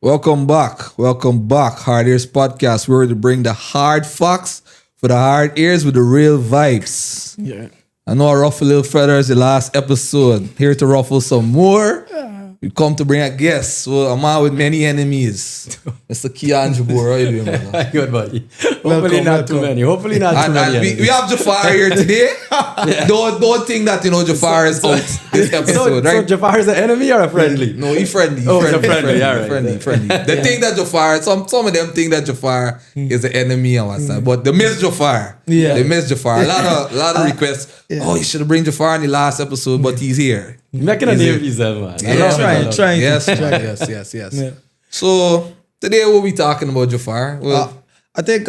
Welcome back. Welcome back. Hard Ears Podcast. We're to bring the hard facts for the hard ears with the real vibes. Yeah. I know I ruffled little feathers the last episode. Here to ruffle some more. We come to bring a guest. So a man with many enemies. Mr. Kian Jabour. How you doing, brother? Good, buddy. Hopefully not too many. Hopefully not too many. We have Jafar here today. Don't think that Jafar is out this episode, right? So Jafar is an enemy or a friendly? No, he's friendly. Friendly. All right. Friendly. They think that Jafar, some of them think that Jafar is the enemy and what's that. But they miss Jafar. Yeah. They miss Jafar. A lot of requests. Yeah. Oh, you should have bring Jafar in the last episode, but he's here. Making a name for yourself, man. Trying. Yes. Yeah. So today we'll be talking about Jafar. Well, I think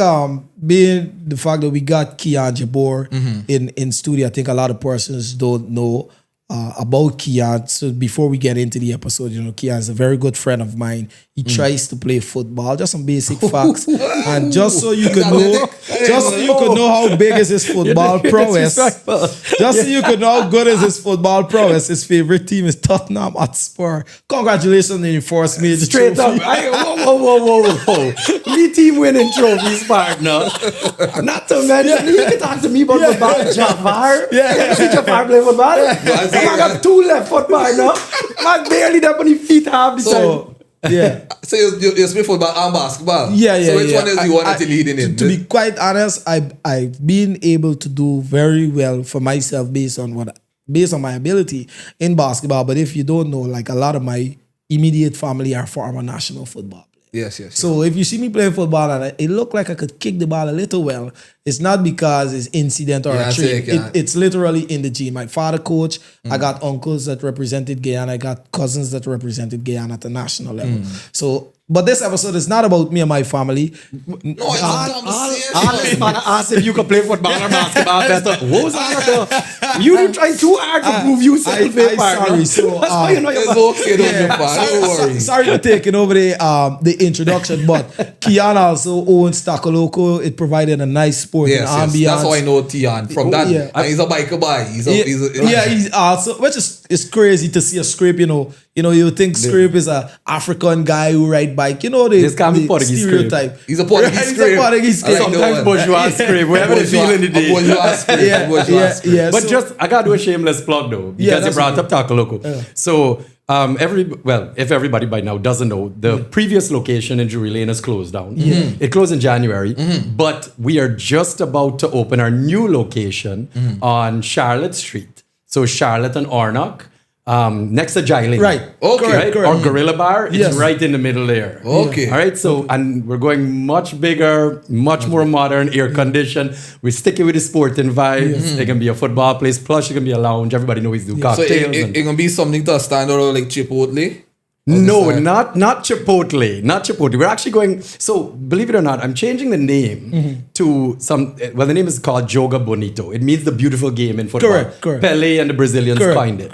being the fact that we got Kian Jabour in studio, I think a lot of persons don't know about Kian. So before we get into the episode, Kian is a very good friend of mine. He tries to play football, just some basic facts. And just so you could know how big is his football prowess. Just so you could know how good is his football prowess. His favorite team is Tottenham Hotspur. Congratulations on your first major Straight trophy. up. Whoa. Me team winning trophies, partner. Not to mention, you can talk to me about Jafar. You see Jafar play football? I got two left foot, partner. Man barely up on his feet half the time. Yeah. So you play football and basketball. Yeah. So which one is you wanted to lead in? To be quite honest, I've been able to do very well for myself based on my ability in basketball. But if you don't know, like a lot of my immediate family are former national football players. Yes. So if you see me playing football and it looked like I could kick the ball a little well, it's not because it's incident or a trick. It's literally in the gene. My father coach, I got uncles that represented Guyana, I got cousins that represented Guyana at the national level. So, but this episode is not about me and my family. No, it's a conversation. Honest man, I asked if you could play football or basketball better. What was that? You trying too hard to prove yourself. Sorry. So, that's why you know you're Don't worry. Sorry for taking over the introduction, but Kian also owns Takaloko. It provided a nice sporting ambiance. That's how I know Tian. From that, and he's a biker boy. He's also, which is it's crazy to see a scrape. You think scrape is a African guy who ride bike. This can't be Portuguese stereotype. He's a Portuguese scrape. Sometimes bourgeois scrape. Wherever they feel in the day. Yeah. But just I gotta do a shameless plug though, because you brought up Takaloko. So if everybody by now doesn't know, the previous location in Drury Lane is closed down. It closed in January, but we are just about to open our new location on Charlotte Street. So Charlotte and Ornock, next to Jailing. Right. Okay. Correct. Or Gorilla Bar, it's right in the middle there. Okay. All right. So, and we're going much bigger, much more modern, air conditioned. We're sticking with the sporting vibes. It can be a football place, plus it can be a lounge. Everybody knows we do cocktails. So it can be something to stand out like Chipotle? No, not Chipotle. Not Chipotle. We're actually going, so believe it or not, I'm changing the name to the name is called Joga Bonito. It means the beautiful game in football. Correct. Pele and the Brazilians coined it.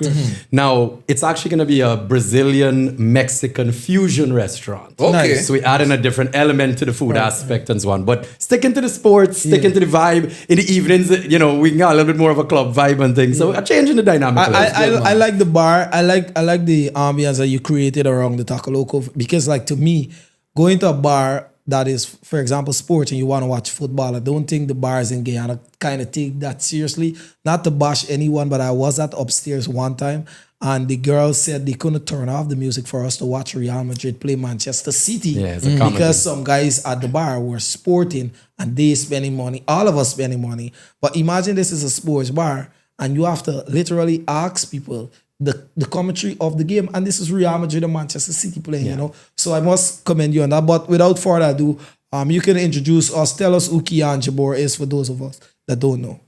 Now, it's actually going to be a Brazilian-Mexican fusion restaurant. Okay. Nice. So we add in a different element to the food aspect and so on. But sticking to the sports, sticking to the vibe. In the evenings, we can get a little bit more of a club vibe and things. So I'm changing the dynamic. I like the bar. I like the ambience that you created around the Takaloko, because like to me, going to a bar that is, for example, sports and you want to watch football, I don't think the bars in Guyana kind of take that seriously. Not to bash anyone, but I was at upstairs one time and the girls said they couldn't turn off the music for us to watch Real Madrid play Manchester City because some guys at the bar were sporting and they spending money, all of us spending money. But imagine this is a sports bar and you have to literally ask people the commentary of the game, and this is Real Madrid and Manchester City playing, So I must commend you on that. But without further ado, you can introduce us, tell us who Kian Jabour is for those of us that don't know.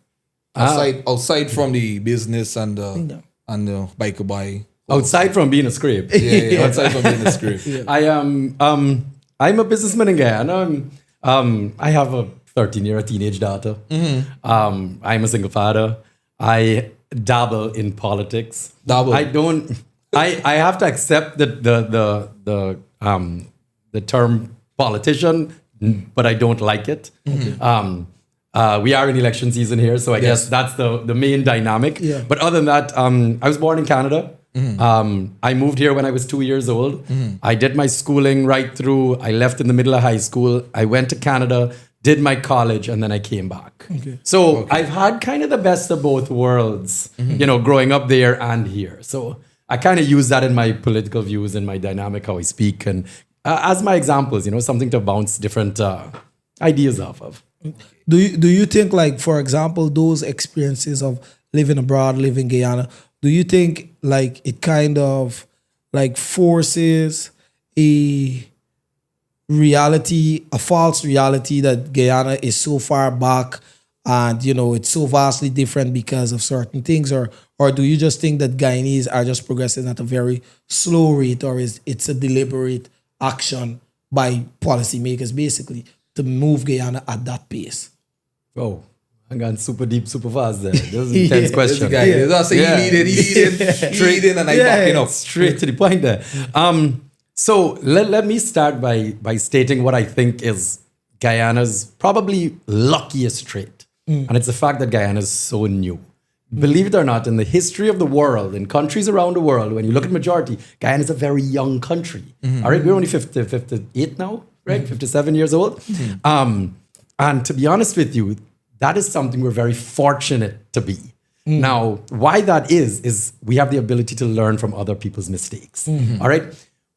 Outside from the business and the biker buy. Outside from being a scrape. Outside from being a scrape. I am I'm a businessman in Guyana. I have a 13-year teenage daughter. I'm a single father. I dabble in politics. I have to accept the term politician, but I don't like it. We are in election season here, so I guess that's the main dynamic. Yeah. But other than that, I was born in Canada. I moved here when I was 2 years old. I did my schooling right through. I left in the middle of high school. I went to Canada, did my college, and then I came back. So I've had kind of the best of both worlds, growing up there and here. So I kind of use that in my political views and my dynamic, how I speak, and as my examples, something to bounce different ideas off of. Do you think, like, for example, those experiences of living abroad, living in Guyana, do you think like it kind of like forces a false reality that Guyana is so far back and it's so vastly different because of certain things, or do you just think that Guyanese are just progressing at a very slow rate, or it's a deliberate action by policymakers basically to move Guyana at that pace? Oh, I got super deep, super fast there. This is an intense question. He leading and I backing up. Straight to the point there. So let me start by stating what I think is Guyana's probably luckiest trait. And it's the fact that Guyana is so new. Believe it or not, in the history of the world, in countries around the world, when you look at majority, Guyana is a very young country. All right, we're only 58 now, right? 57 years old. And to be honest with you, that is something we're very fortunate to be. Now, why that is we have the ability to learn from other people's mistakes. All right?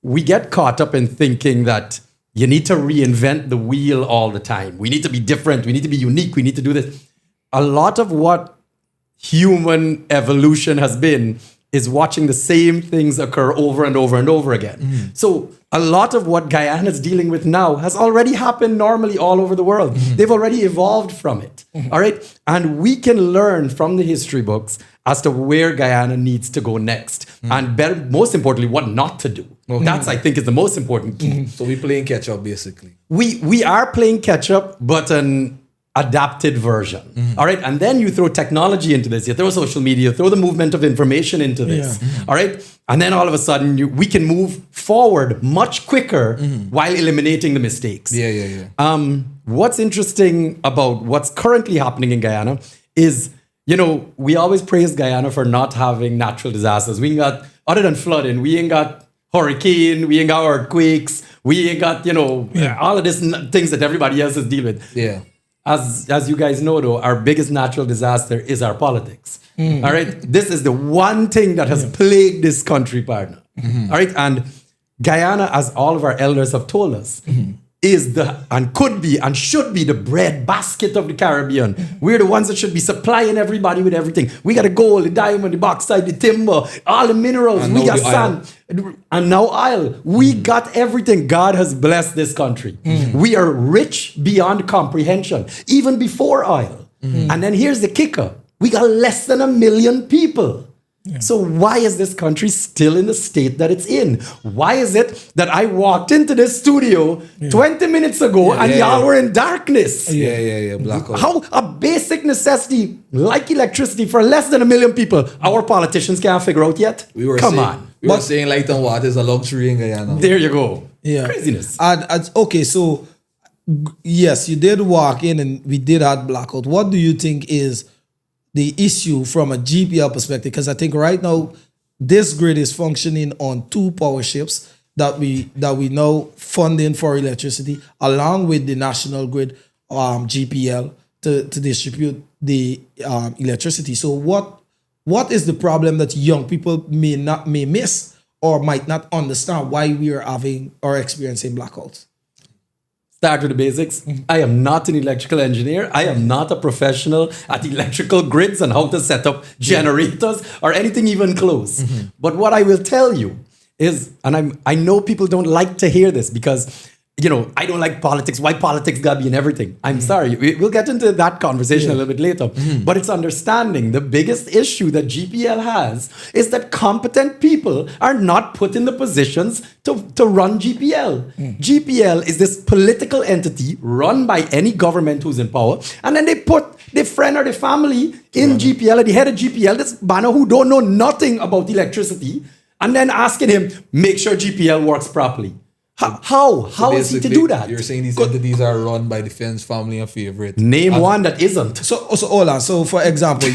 We get caught up in thinking that you need to reinvent the wheel all the time. We need to be different. We need to be unique. We need to do this. A lot of what human evolution has been is watching the same things occur over and over and over again. So a lot of what Guyana is dealing with now has already happened normally all over the world. They've already evolved from it. All right. And we can learn from the history books as to where Guyana needs to go next. And better, most importantly, what not to do. That's, I think, is the most important key. So we're playing catch up, basically. We are playing catch up, but an adapted version. All right. And then you throw technology into this. You throw social media, throw the movement of information into this. All right. And then all of a sudden we can move forward much quicker while eliminating the mistakes. What's interesting about what's currently happening in Guyana is, we always praise Guyana for not having natural disasters. We ain't got, other than flooding, we ain't got hurricane, we ain't got earthquakes, we ain't got, all of these things that everybody else is dealing with. As you guys know, though, our biggest natural disaster is our politics. All right. This is the one thing that has plagued this country, partner. All right. And Guyana, as all of our elders have told us, is and could be and should be the bread basket of the Caribbean. We're the ones that should be supplying everybody with everything. We got the gold, the diamond, the bauxite, the timber, all the minerals. We got sand. And now oil. We got everything. God has blessed this country. We are rich beyond comprehension, even before oil. And then here's the kicker. We got less than 1 million people. So why is this country still in the state that it's in? Why is it that I walked into this studio 20 minutes ago and y'all were in darkness? Blackout. How a basic necessity like electricity for less than 1 million people, our politicians can't figure out yet? We were saying light and water is a luxury in Guyana. There you go. Craziness. Okay, so yes, you did walk in and we did have blackout. What do you think is the issue from a GPL perspective? Because I think right now this grid is functioning on 2 power ships that we now funding for electricity, along with the national grid GPL to distribute the electricity. So what is the problem that young people may miss or might not understand why we are having or experiencing blackouts? Start with the basics. I am not an electrical engineer. I am not a professional at electrical grids and how to set up generators or anything even close. But what I will tell you is, and I know people don't like to hear this because, I don't like politics. Why politics gotta be in everything? I'm sorry. We'll get into that conversation a little bit later. But it's understanding the biggest issue that GPL has is that competent people are not put in the positions to run GPL. GPL is this political entity run by any government who's in power. And then they put their friend or their family in GPL, at the head of GPL, this banner who don't know nothing about electricity, and then asking him, make sure GPL works properly. How is he to do that? You're saying these entities are run by the Fence family and favorite. Name one that isn't. So hold on. So for example,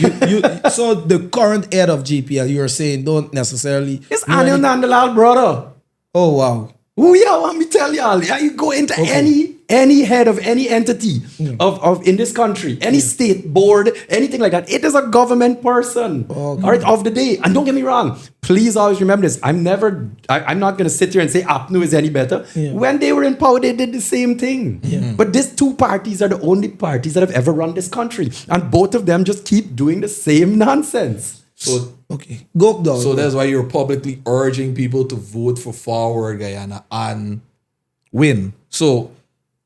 so the current head of GPL, you're saying don't necessarily. It's Anil Nandalal, brother. Oh wow. Oh yeah, let me tell y'all. Yeah, you go into any head of any entity of in this country, any state board, anything like that. It is a government person, all right, of the day. And don't get me wrong. Please always remember this. I'm not going to sit here and say APNU is any better. Yeah. When they were in power, they did the same thing. Yeah. But these two parties are the only parties that have ever run this country, and both of them just keep doing the same nonsense. So Go down. So that's why you're publicly urging people to vote for Forward Guyana and win. So,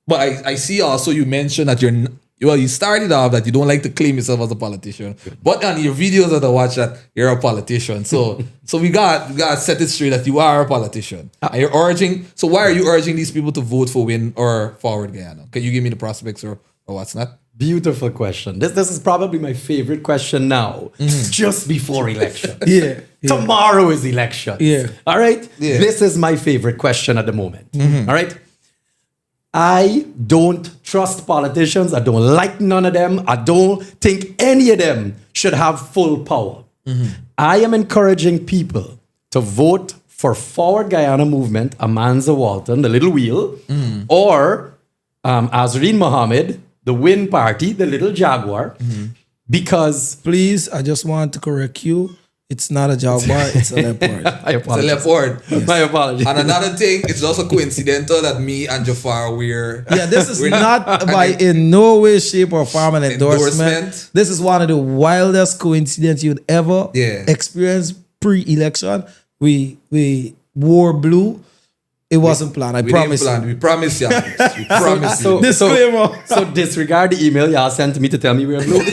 but I see also you mentioned that you started off that you don't like to claim yourself as a politician, but on your videos that I watch that you're a politician. So we got to set it straight that you are a politician. And you're urging. So why are you urging these people to vote for Win or Forward Guyana? Can you give me the prospects or what's not? Beautiful question. This is probably my favorite question now, just before election. Yeah. Tomorrow is election. Yeah. All right? Yeah. This is my favorite question at the moment. All right? I don't trust politicians. I don't like none of them. I don't think any of them should have full power. I am encouraging people to vote for Forward Guyana Movement, Amanza Walton, the Little Wheel, or Azreen Mohammed, the Win Party, the Little Jaguar, because... Please, I just want to correct you. It's not a jaguar, it's a leopard. I It's a apologize. leopard. Yes. My apologies. And another thing, it's also coincidental that me and Jafar we're Yeah, this is not by in no way, shape, or form an endorsement. Endorsement. This is one of the wildest coincidences you'd ever experience pre-election. We wore blue. It wasn't planned. I we promise. didn't plan. We promise you. We promise you. Disclaimer. So disregard the email y'all sent to me to tell me we're blue.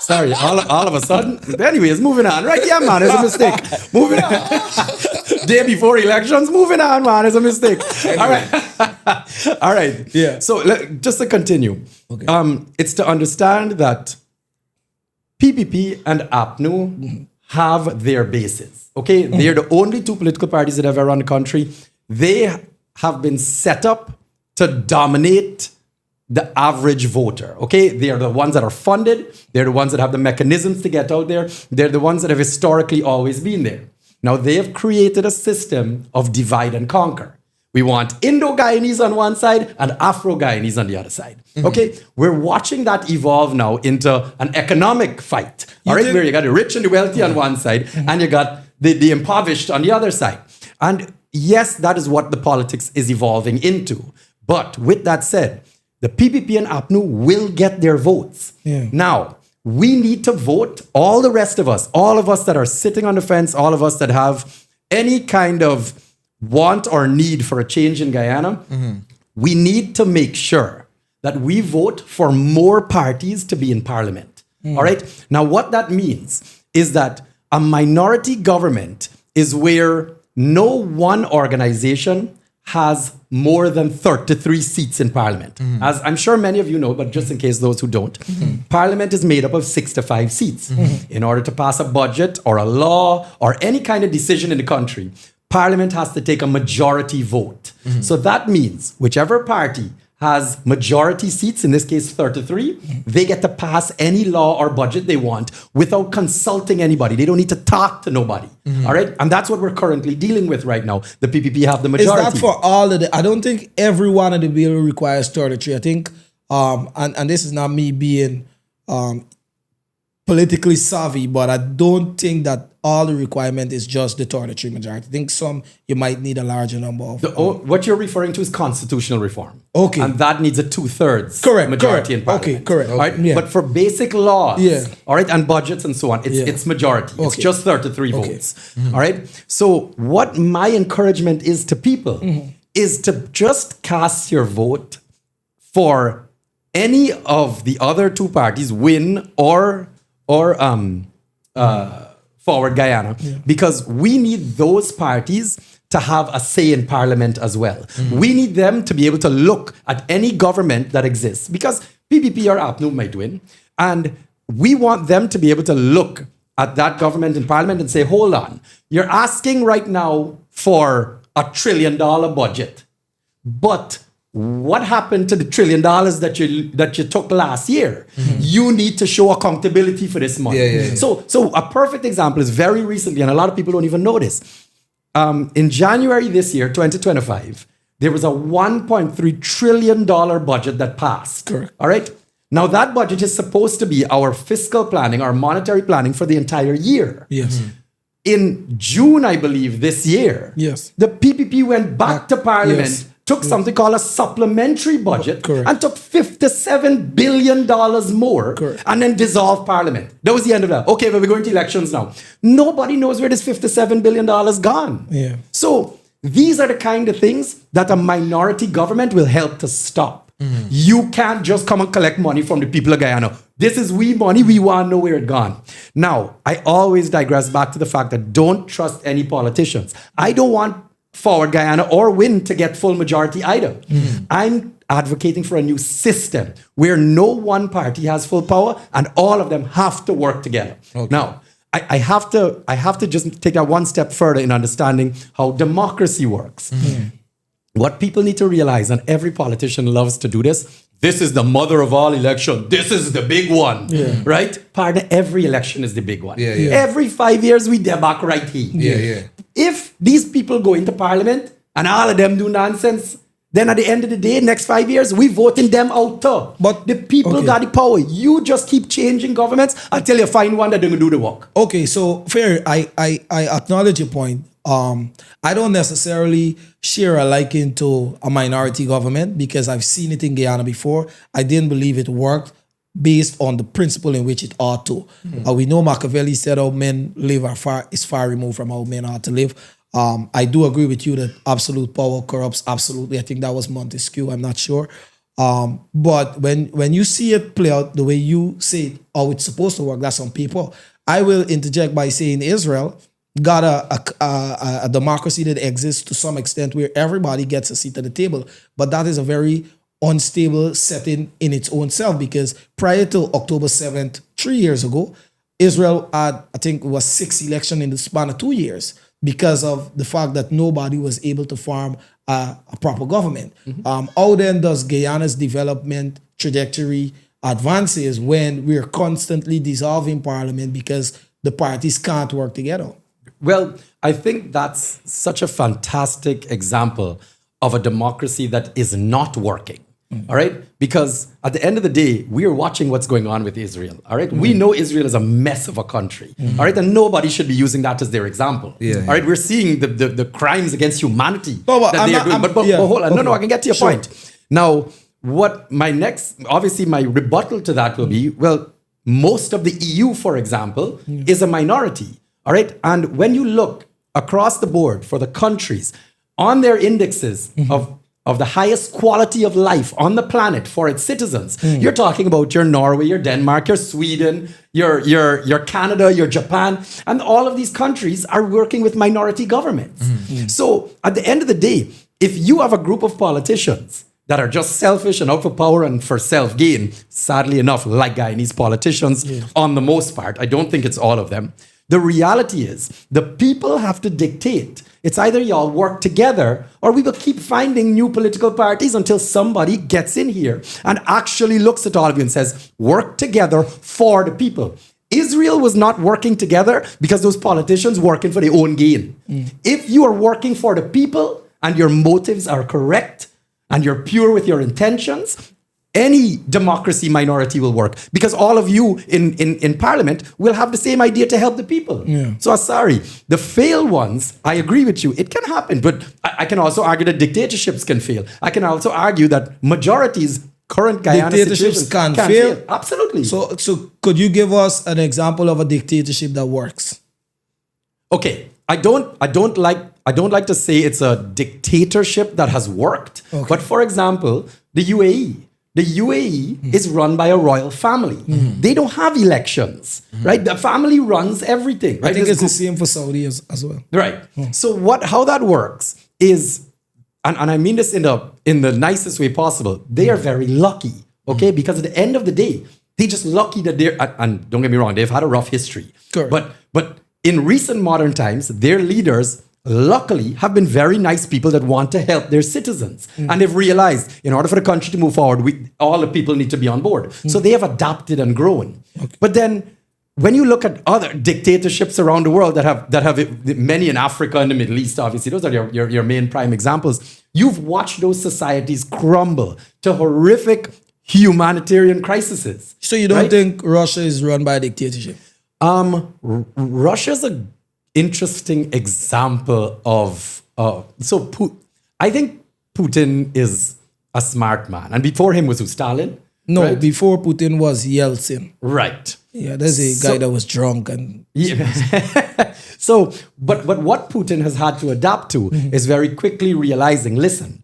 Sorry, all of a sudden. Anyways, moving on. Right, yeah, man, it's a mistake. Moving on. Day before elections, moving on, man, it's a mistake. All right. All right. Yeah. So just to continue. Okay. It's to understand that PPP and APNU have their bases. Okay? They're the only two political parties that have ever run the country. They have been set up to dominate the average voter, okay? They are the ones that are funded. They're the ones that have the mechanisms to get out there. They're the ones that have historically always been there. Now, they have created a system of divide and conquer. We want Indo-Guyanese on one side and Afro-Guyanese on the other side, okay? We're watching that evolve now into an economic fight, all right? Where you got the rich and the wealthy on one side and you got the impoverished on the other side. And yes, that is what the politics is evolving into. But with that said, the PPP and APNU will get their votes. Yeah. Now, we need to vote, all the rest of us, all of us that are sitting on the fence, all of us that have any kind of want or need for a change in Guyana, we need to make sure that we vote for more parties to be in parliament. All right? Now, what that means is that a minority government is where no one organization has more than 33 seats in parliament. As I'm sure many of you know, but just in case those who don't, parliament is made up of 65 seats. In order to pass a budget or a law or any kind of decision in the country, parliament has to take a majority vote. So that means whichever party has majority seats, in this case 33, they get to pass any law or budget they want without consulting anybody. They don't need to talk to nobody. All right? And that's what we're currently dealing with right now. The PPP have the majority. Is that for all of the... I don't think every one of the bill requires 33. I think, and this is not me being politically savvy, but I don't think that all the requirement is just the 33 majority. I think some, you might need a larger number of... what you're referring to is constitutional reform. Okay. And that needs a 2/3 majority in parliament. Okay, correct. All right? Yeah. But for basic laws, Yeah. all right, and budgets and so on, it's majority. It's Okay. just 33 Okay. votes. All right? So what my encouragement is to people is to just cast your vote for any of the other two parties, Win or Forward Guyana, because we need those parties to have a say in parliament as well. We need them to be able to look at any government that exists, because PPP or APNU might win, and we want them to be able to look at that government in parliament and say, hold on, you're asking right now for $1 trillion budget. but what happened to the $1 trillion that you took last year? You need to show accountability for this money. Yeah. So a perfect example is very recently, and a lot of people don't even know this. In January this year, 2025, there was a $1.3 trillion budget that passed. Correct. All right. Now that budget is supposed to be our fiscal planning, our monetary planning for the entire year. Yes. In June, I believe, this year, Yes. the PPP went back to Parliament, Yes. took something called a supplementary budget, Correct. and took $57 billion more, Correct. and then dissolved Parliament. That was the end of that. Okay, but we're going to elections now. Nobody knows where this $57 billion gone. Yeah. So these are the kind of things that a minority government will help to stop. You can't just come and collect money from the people of Guyana. This is we money, we want to know where it gone. Now, I always digress back to the fact that don't trust any politicians. I don't want Forward Guyana or WIN to get full majority either. I'm advocating for a new system where no one party has full power and all of them have to work together. Okay. Now, I have to just take that one step further in understanding how democracy works. What people need to realize, and every politician loves to do this, this is the mother of all election. This is the big one, right? Pardon, every election is the big one. Yeah. Every 5 years, we deback right here. Yeah. If these people go into parliament and all of them do nonsense, then at the end of the day, next 5 years, we voting them out too. But- the people okay. got the power. You just keep changing governments until you find one that doesn't do the work. Okay, so fair. I acknowledge your point. I don't necessarily share a liking to a minority government because I've seen it in Guyana before. I didn't believe it worked based on the principle in which it ought to. We know Machiavelli said how men live is far removed from how men ought to live. I do agree with you that absolute power corrupts absolutely. I think that was Montesquieu. I'm not sure. But when you see it play out the way you say how it's supposed to work, that's on paper. I will interject by saying Israel got a democracy that exists to some extent where everybody gets a seat at the table. But that is a very unstable setting in its own self because prior to October 7th, 3 years ago, Israel had, I think it was 6 elections in the span of 2 years because of the fact that nobody was able to form a proper government. How then does Guyana's development trajectory advances when we're constantly dissolving parliament because the parties can't work together? Well, I think that's such a fantastic example of a democracy that is not working. All right? Because at the end of the day, we are watching what's going on with Israel. All right? We know Israel is a mess of a country. All right? And nobody should be using that as their example. All right? We're seeing the crimes against humanity that they are doing. But hold on. No, I can get to your point. Now, obviously my rebuttal to that will be, well, most of the EU, for example, is a minority. All right. And when you look across the board for the countries on their indexes of the highest quality of life on the planet for its citizens, you're talking about your Norway, your Denmark, your Sweden, your Canada, your Japan, and all of these countries are working with minority governments. So at the end of the day, if you have a group of politicians that are just selfish and out for power and for self-gain, sadly enough, like Guyanese politicians on the most part, I don't think it's all of them. The reality is the people have to dictate. It's either y'all work together or we will keep finding new political parties until somebody gets in here and actually looks at all of you and says, work together for the people. Israel was not working together because those politicians working for their own gain. If you are working for the people and your motives are correct and you're pure with your intentions, any democracy minority will work because all of you in parliament will have the same idea to help the people. So sorry, the failed ones, I agree with you, it can happen, but I can also argue that dictatorships can fail. I can also argue that majorities, current Guyana Dictatorships can fail? Absolutely. So could you give us an example of a dictatorship that works? Okay, I don't like to say it's a dictatorship that has worked, but for example, the UAE. The UAE is run by a royal family. They don't have elections, right? The family runs everything. Right? I think it's the same for Saudi as well. Right. So how that works is, and I mean this in the nicest way possible, they are very lucky, okay? Because at the end of the day, they're just lucky that and don't get me wrong, they've had a rough history. Correct. But in recent modern times, their leaders luckily have been very nice people that want to help their citizens. And they've realized in order for the country to move forward, all the people need to be on board. So they have adapted and grown. But then when you look at other dictatorships around the world that have many in Africa and the Middle East, obviously, those are your main prime examples. You've watched those societies crumble to horrific humanitarian crises. So you don't think Russia is run by a dictatorship? Russia's an interesting example of I think Putin is a smart man, and before him was who, Stalin? No, Right? before Putin was Yeltsin. Right. Yeah, there's a guy that was drunk and Yeah. But what Putin has had to adapt to is very quickly realizing, listen,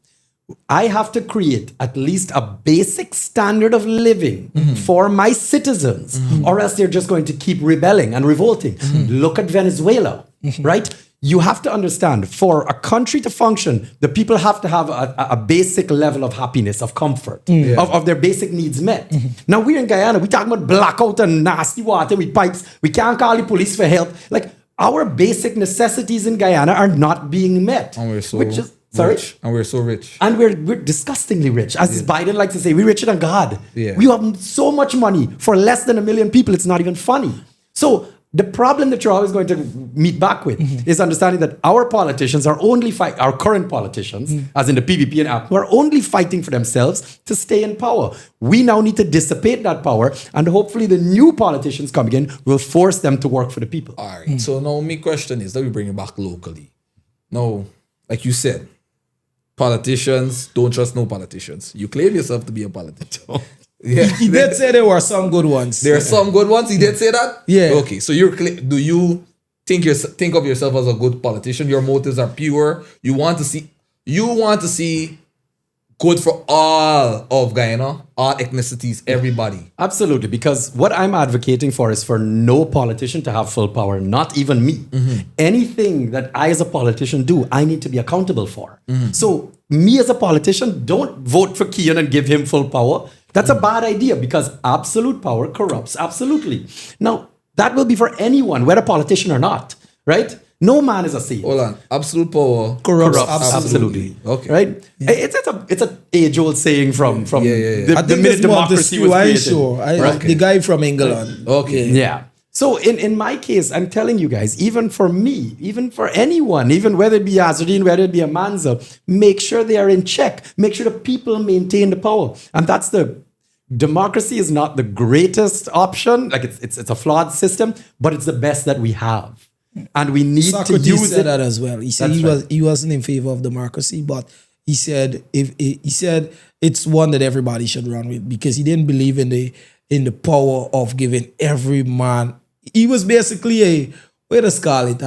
I have to create at least a basic standard of living for my citizens, or else they're just going to keep rebelling and revolting. Look at Venezuela, right? You have to understand, for a country to function, the people have to have a basic level of happiness, of comfort, of their basic needs met. Now, we're in Guyana, we're talking about blackout and nasty water with pipes. We can't call the police for help. Like, our basic necessities in Guyana are not being met. And we're so rich. And we're so rich. And we're disgustingly rich. As Biden likes to say, we're richer than God. Yeah. We have so much money for less than 1 million people, it's not even funny. So the problem that you're always going to meet back with is understanding that our politicians are only our current politicians, as in the PPP and APNU, are only fighting for themselves to stay in power. We now need to dissipate that power, and hopefully the new politicians coming in will force them to work for the people. All right. So now my question is, let me bring it back locally. Now, like you said, politicians don't trust no politicians. You claim yourself to be a politician. Yeah. he did say there were some good ones. There are some good ones. He did say that? Yeah. Okay. So do you think of yourself as a good politician? Your motives are pure. You want to see good for all of Guyana, all ethnicities, everybody. Absolutely, because what I'm advocating for is for no politician to have full power, not even me. Anything that I as a politician do, I need to be accountable for. So me as a politician, don't vote for Kian and give him full power. That's a bad idea, because absolute power corrupts absolutely. Now, that will be for anyone, whether politician or not, right? No man is a saint. Hold on. Absolute power Corrupts Absolutely. Okay. Right? Yeah. It's a age-old saying from Yeah. the I think minute it's democracy was Montesquieu, I'm created. sure. Right? The guy from England. Okay. Yeah. So in my case, I'm telling you guys, even for me, even for anyone, even whether it be Azadine, whether it be a Manza, make sure they are in check. Make sure the people maintain the power. And that's democracy is not the greatest option. Like it's a flawed system, but it's the best that we have. And we need Socrates to use said it. that as well. He said he wasn't in favor of democracy, but he said it's one that everybody should run with, because he didn't believe in the power of giving every man. He was basically aristocrat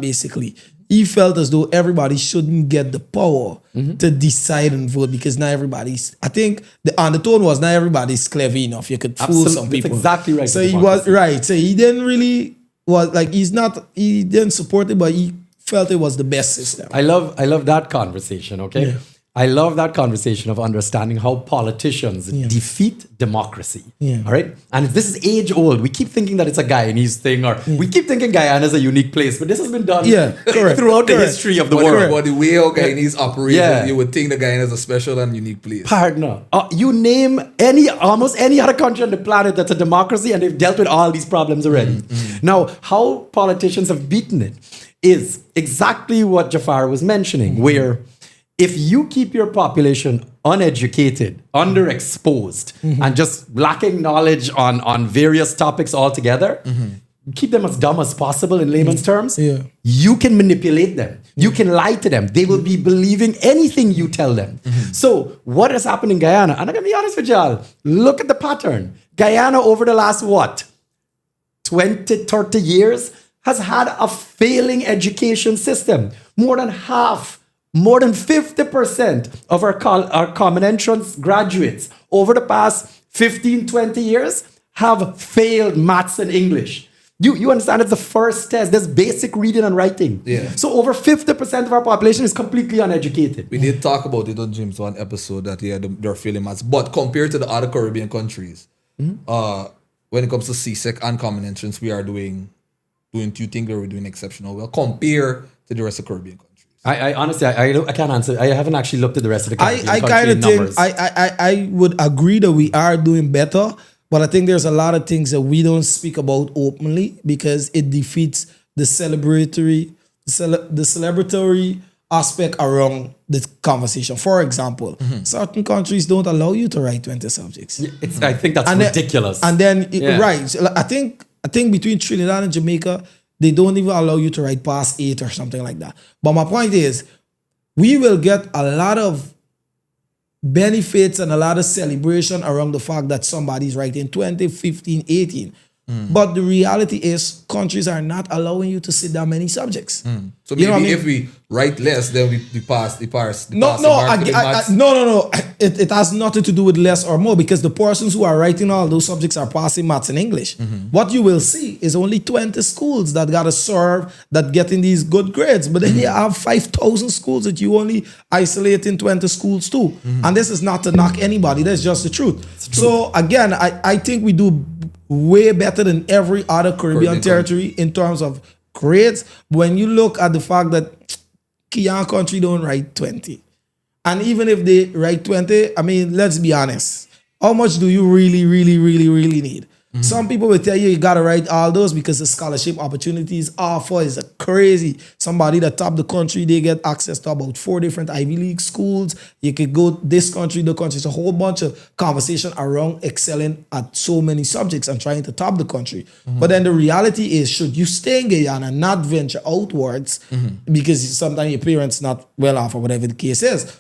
basically. He felt as though everybody shouldn't get the power to decide and vote, because not everybody's. I think the undertone was not everybody's clever enough. You could fool some people. That's exactly right. So he was right. So he didn't really he didn't support it, but he felt it was the best system. I love that conversation, okay? Yeah. I love that conversation of understanding how politicians defeat democracy. Yeah. All right? And this is age old. We keep thinking that it's a Guyanese thing, or we keep thinking Guyana is a unique place, but this has been done throughout the history of the world. But the way how Guyanese operate, you would think that Guyana is a special and unique place. Partner, you name almost any other country on the planet that's a democracy, and they've dealt with all these problems already. Now, how politicians have beaten it is exactly what Jafar was mentioning, where if you keep your population uneducated, underexposed, and just lacking knowledge on various topics altogether, keep them as dumb as possible in layman's terms, you can manipulate them. You can lie to them. They will be believing anything you tell them. So what has happened in Guyana, and I'm going to be honest with y'all, look at the pattern. Guyana over the last, 20, 30 years, has had a failing education system. More than 50% of our common entrance graduates over the past 15, 20 years have failed maths and English. You understand, it's the first test. There's basic reading and writing. Yeah. So over 50% of our population is completely uneducated. We did talk about it on James one episode that they're failing maths. But compared to the other Caribbean countries, when it comes to CSEC and common entrance, we are doing don't you think they were doing exceptional well compared to the rest of Caribbean countries? I honestly, I can't answer. I haven't actually looked at the rest of the Caribbean I country kind of think numbers. I would agree that we are doing better, but I think there's a lot of things that we don't speak about openly because it defeats the celebratory aspect around the conversation. For example, certain countries don't allow you to write 20 subjects. I think that's ridiculous. Right. I think between Trinidad and Jamaica, they don't even allow you to write past 8 or something like that. But my point is, we will get a lot of benefits and a lot of celebration around the fact that somebody's writing 20, 15, 18. But the reality is countries are not allowing you to sit down many subjects. So maybe if we write less, then we pass. No. It has nothing to do with less or more because the persons who are writing all those subjects are passing maths and English. What you will see is only 20 schools that got to serve that getting these good grades. But then you have 5,000 schools that you only isolate in 20 schools too. And this is not to knock anybody. That's just the truth. So again, I think we do way better than every other Caribbean territory in terms of grades. When you look at the fact that Kian country don't write 20. And even if they write 20, I mean, let's be honest. How much do you really need? Some people will tell you got to write all those because the scholarship opportunities offer is crazy. Somebody that top the country, they get access to about 4 different Ivy League schools. You could go this country, the country. It's a whole bunch of conversation around excelling at so many subjects and trying to top the country. But then the reality is, should you stay in Guyana and not venture outwards because sometimes your parents not well off or whatever the case is,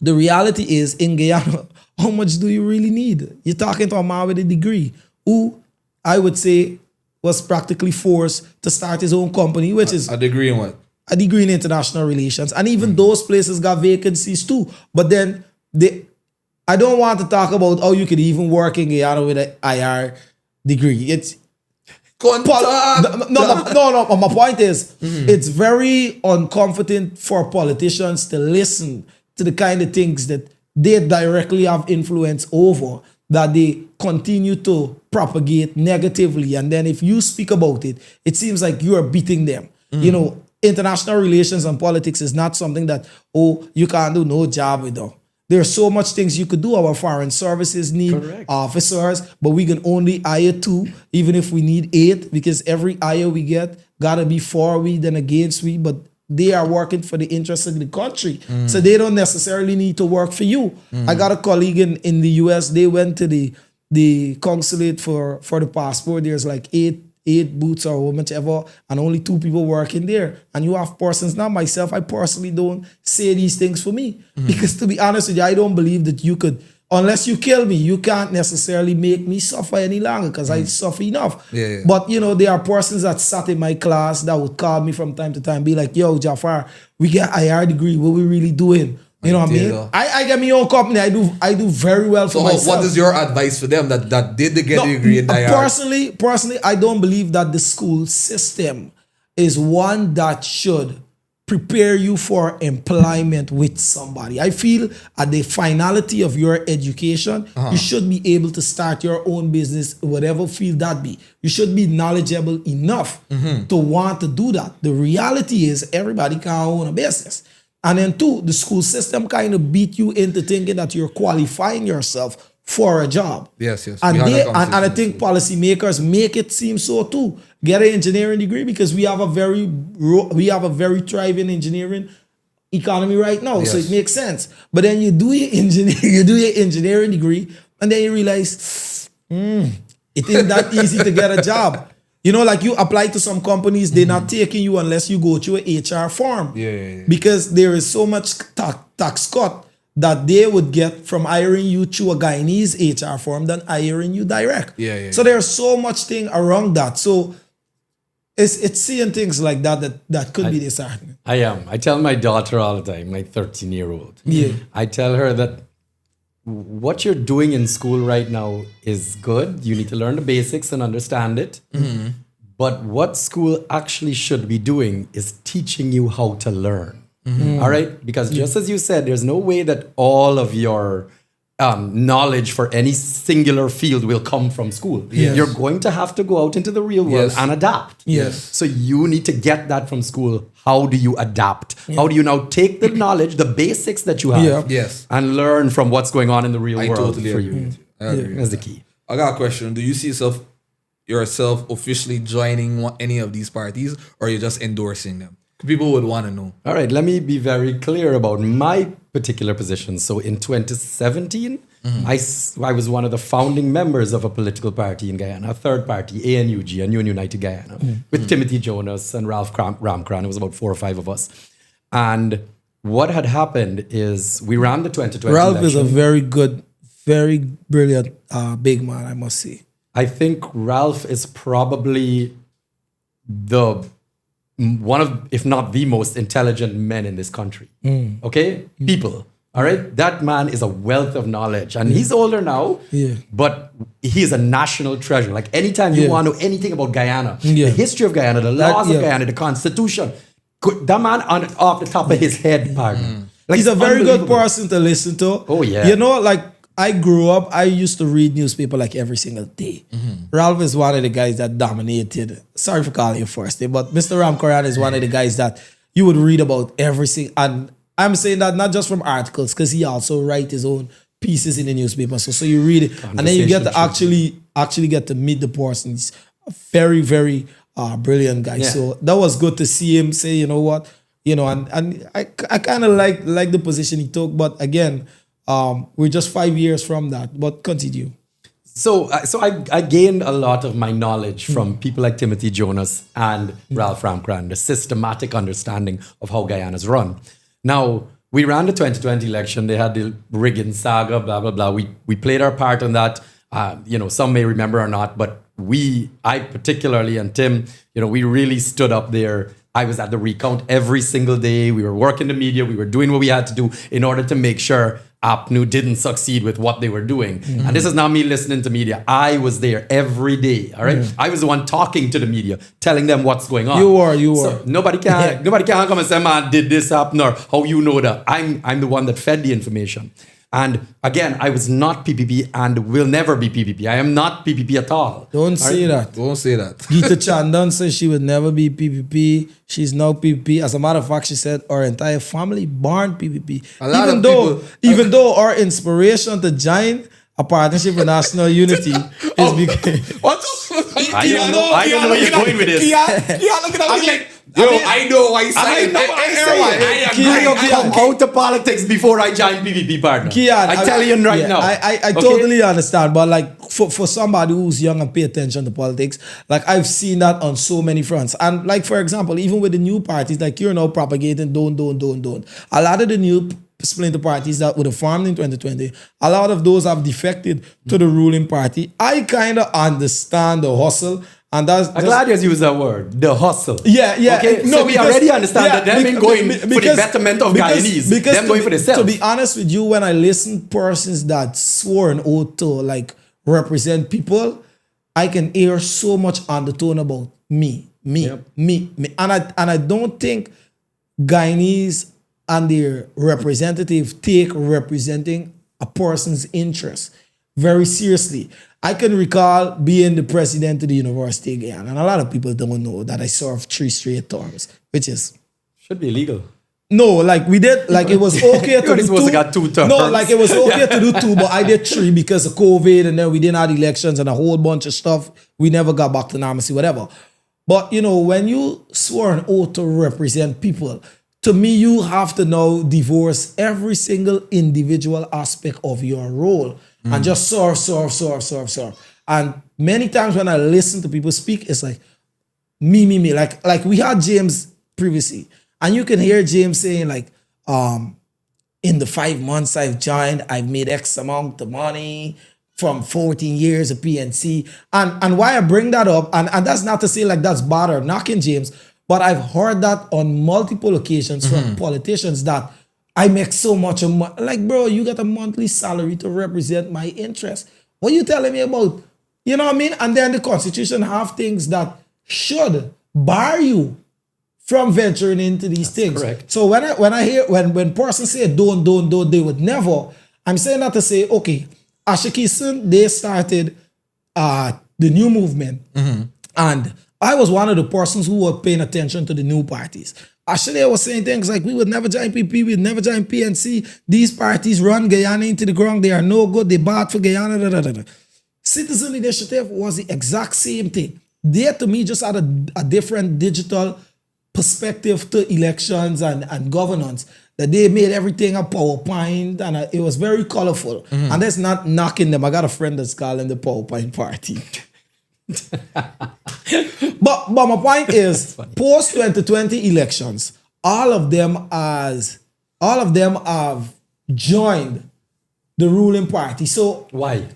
the reality is in Guyana, how much do you really need? You're talking to a man with a degree who I would say was practically forced to start his own company, which is a degree in what? A degree in international relations. And even those places got vacancies too. But then I don't want to talk about how you could even work in Guyana with an IR degree. It's no. But my point is, it's very uncomforting for politicians to listen to the kind of things that they directly have influence over, that they continue to propagate negatively. And then if you speak about it, it seems like you are beating them. You know, international relations and politics is not something that, you can't do no job with them. There's so much things you could do. Our foreign services need officers, but we can only hire 2, even if we need 8, because every hire we get gotta be for we, then against we, but they are working for the interests of the country. So they don't necessarily need to work for you. I got a colleague in the US, they went to the consulate for the passport. There's like 8 booths or whichever, and only 2 people working there. And you have persons, not myself, I personally don't say these things for me. Because to be honest with you, I don't believe that you could, unless you kill me, you can't necessarily make me suffer any longer because I suffer enough. But, you know, there are persons that sat in my class that would call me from time to time, be like, yo, Jafar, we get IR degree. What we really doing? You know what I mean? I get my own company. I do very well for myself. So what is your advice for them that did get the degree in IR? Personally, I don't believe that the school system is one that should prepare you for employment with somebody. I feel at the finality of your education, you should be able to start your own business, whatever field that be. You should be knowledgeable enough to want to do that. The reality is everybody can own a business. And then 2, the school system kind of beat you into thinking that you're qualifying yourself for a job. Yes. And I think policymakers make it seem so too. Get an engineering degree because we have a very thriving engineering economy right now. So it makes sense. But then you do your engineering degree and then you realize it ain't that easy to get a job. You know, like you apply to some companies, they're not taking you unless you go through an HR form. Because there is so much tax cut that they would get from hiring you through a Guyanese HR form than hiring you direct. So there's so much thing around that. So it's seeing things like that could be disheartening. I tell my daughter all the time, my 13-year-old. I tell her that what you're doing in school right now is good. You need to learn the basics and understand it. But what school actually should be doing is teaching you how to learn. All right? Because just as you said, there's no way that all of your knowledge for any singular field will come from school. Yes. You're going to have to go out into the real world Yes. and adapt. Yes. So you need to get that from school. How do you adapt? How do you now take the knowledge, the basics that you have, Yeah. Yes. and learn from what's going on in the real I world totally for agree you? with you. I agree with That's the that. key. I got a question. Do you see yourself officially joining any of these parties, or you're just endorsing them? People would want to know. All right, let me be very clear about my particular position. So in 2017, I was one of the founding members of a political party in Guyana, a third party, ANU, Guyana United Guyana, with Timothy Jonas and Ralph Ramkran. It was about 4 or 5 of us. And what had happened is we ran the 2020 Ralph election. is a very good, very brilliant big man, I must say. I think Ralph is probably one of, if not the most intelligent men in this country. Okay? People. All right? That man is a wealth of knowledge. And he's older now, Yeah. but he is a national treasure. Like anytime you Yeah. want to know anything about Guyana, Yeah. the history of Guyana, the That- laws yeah. of Guyana, the constitution, that man off the top of his head, pardon. Like, He's a very good unbelievable. person to listen to. Oh, yeah. You know, like I grew up, I used to read newspaper like every single day. Ralph is one of the guys that dominated. Sorry for calling you first day, but Mr. Ramkaran is one of the guys that you would read about every single. And I'm saying that not just from articles, because he also write his own pieces in the newspaper. So you read it, and then you get to actually get to meet the person. He's a very, very brilliant guy. Yeah. So that was good to see him say, you know what, and I kind of like the position he took. But again, we're just 5 years from that. But continue. So I gained a lot of my knowledge from people like Timothy Jonas and Ralph Ramkran, the systematic understanding of how Guyana's run. Now, we ran the 2020 election. They had the rigging saga, blah, blah, blah. We played our part on that. Some may remember or not, but I particularly, and Tim, we really stood up there. I was at the recount every single day. We were working the media. We were doing what we had to do in order to make sure APNU didn't succeed with what they were doing. And this is not me listening to media. I was there every day. All right. I was the one talking to the media, telling them what's going on. You were. So nobody can come and say, man, did this happen, or how you know that. I'm the one that fed the information. And again, I was not PPP and will never be PPP. I am not PPP at all. Don't say that. Don't say that. Geeta Chandan says she would never be PPP. She's now PPP. As a matter of fact, she said our entire family born PPP. A lot of Even though our inspiration to join a partnership for national unity is because What's I don't know where you're going with this. I know I signed. I come out to politics before I join PPP, partner. Kian, I tell you right now. I Okay? totally understand, but like for somebody who's young and pay attention to politics, like I've seen that on so many fronts. And like for example, even with the new parties, like you're now propagating don't. A lot of the new splinter parties that would have formed in 2020, a lot of those have defected to the ruling party. I kind of understand the hustle. And I'm glad you used that word, the hustle. Yeah. Okay, so we already understand that them ain't going for the betterment of Guyanese. Them going for themselves. To be honest with you, when I listen persons that swore an oath to like represent people, I can hear so much undertone about me. And I don't think Guyanese and their representative take representing a person's interest very seriously. I can recall being the president of the University of Guyana, and a lot of people don't know that I served 3 straight terms, which is should be illegal. no, like we did, like it was okay to You're do supposed 2. to got 2 terms. No, like it was okay to do 2, but I did 3 because of COVID, and then we didn't have elections and a whole bunch of stuff. We never got back to normalcy, whatever. But when you swore an oath to represent people, to me, you have to now divorce every single individual aspect of your role and just serve. And many times when I listen to people speak, it's like me. Like we had James previously, and you can hear James saying like, in the 5 months I've joined, I've made X amount of money from 14 years of PNC. And why I bring that up, and that's not to say like that's bad or knocking James, but I've heard that on multiple occasions from politicians that I make so much of money. Like, bro, you got a monthly salary to represent my interest. What are you telling me about? You know what I mean? And then the Constitution have things that should bar you from venturing into these things. correct. So when I hear when persons say don't, they would never. I'm saying that to say, okay, Ashikison, they started the new movement. And I was one of the persons who were paying attention to the new parties. Actually, I was saying things like, we would never join PP, we would never join PNC. These parties run Guyana into the ground. They are no good. They bad for Guyana. Da, da, da, da. Citizen Initiative was the exact same thing. They, to me, just had a different digital perspective to elections and governance. That they made everything a PowerPoint, and it was very colorful. And that's not knocking them. I got a friend that's calling the PowerPoint party. but my point is, post 2020 elections, all of them have joined the ruling party. So Why?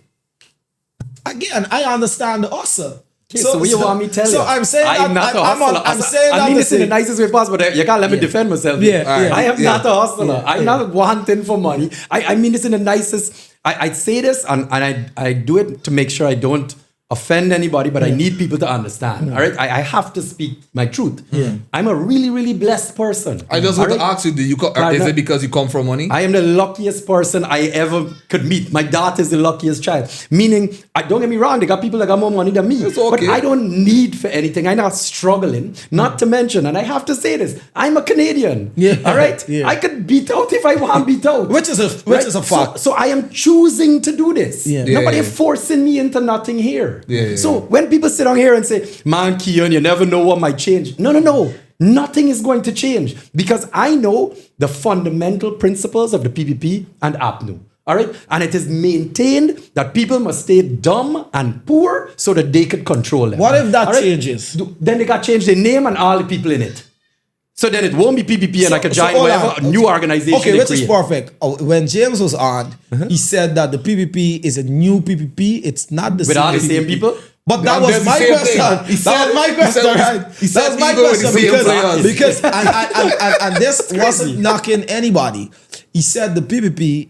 again, I understand the hustle. Okay, so what you want me to tell you? So I'm saying I'm not a hustler. I'm saying I that mean to this in say- the nicest way possible. You can't let me defend myself. I am not a hustler. I'm not wanting for money. I mean this in the nicest. I say this and I do it to make sure I don't offend anybody, but I need people to understand. All right, I have to speak my truth. I'm a really, really blessed person. I just want to ask you, is it because you come from money? I am the luckiest person I ever could meet. My daughter is the luckiest child. Meaning, don't get me wrong, they got people that got more money than me. It's okay. But I don't need for anything. I'm not struggling. Not to mention, and I have to say this, I'm a Canadian. All right? I could beat out if I want beat out. Which is a fact. So I am choosing to do this. Nobody Yeah. forcing me into nothing here. Yeah. So when people sit on here and say, man, Kian, you never know what might change. No. Nothing is going to change because I know the fundamental principles of the PPP and APNU. All right. And it is maintained that people must stay dumb and poor so that they could control them. What if that All right? changes? Then they got to change their name and all the people in it. So then it won't be PPP and I could join hold whatever on. new organization. Okay, they which is create. perfect. When James was on, he said that the PPP is a new PPP. It's not the With same all the PPP. same people? But that And was that's my the same question. thing. He That said- was my he question, said- right? he said That was my even with the question same players. because and this wasn't knocking anybody. He said the PPP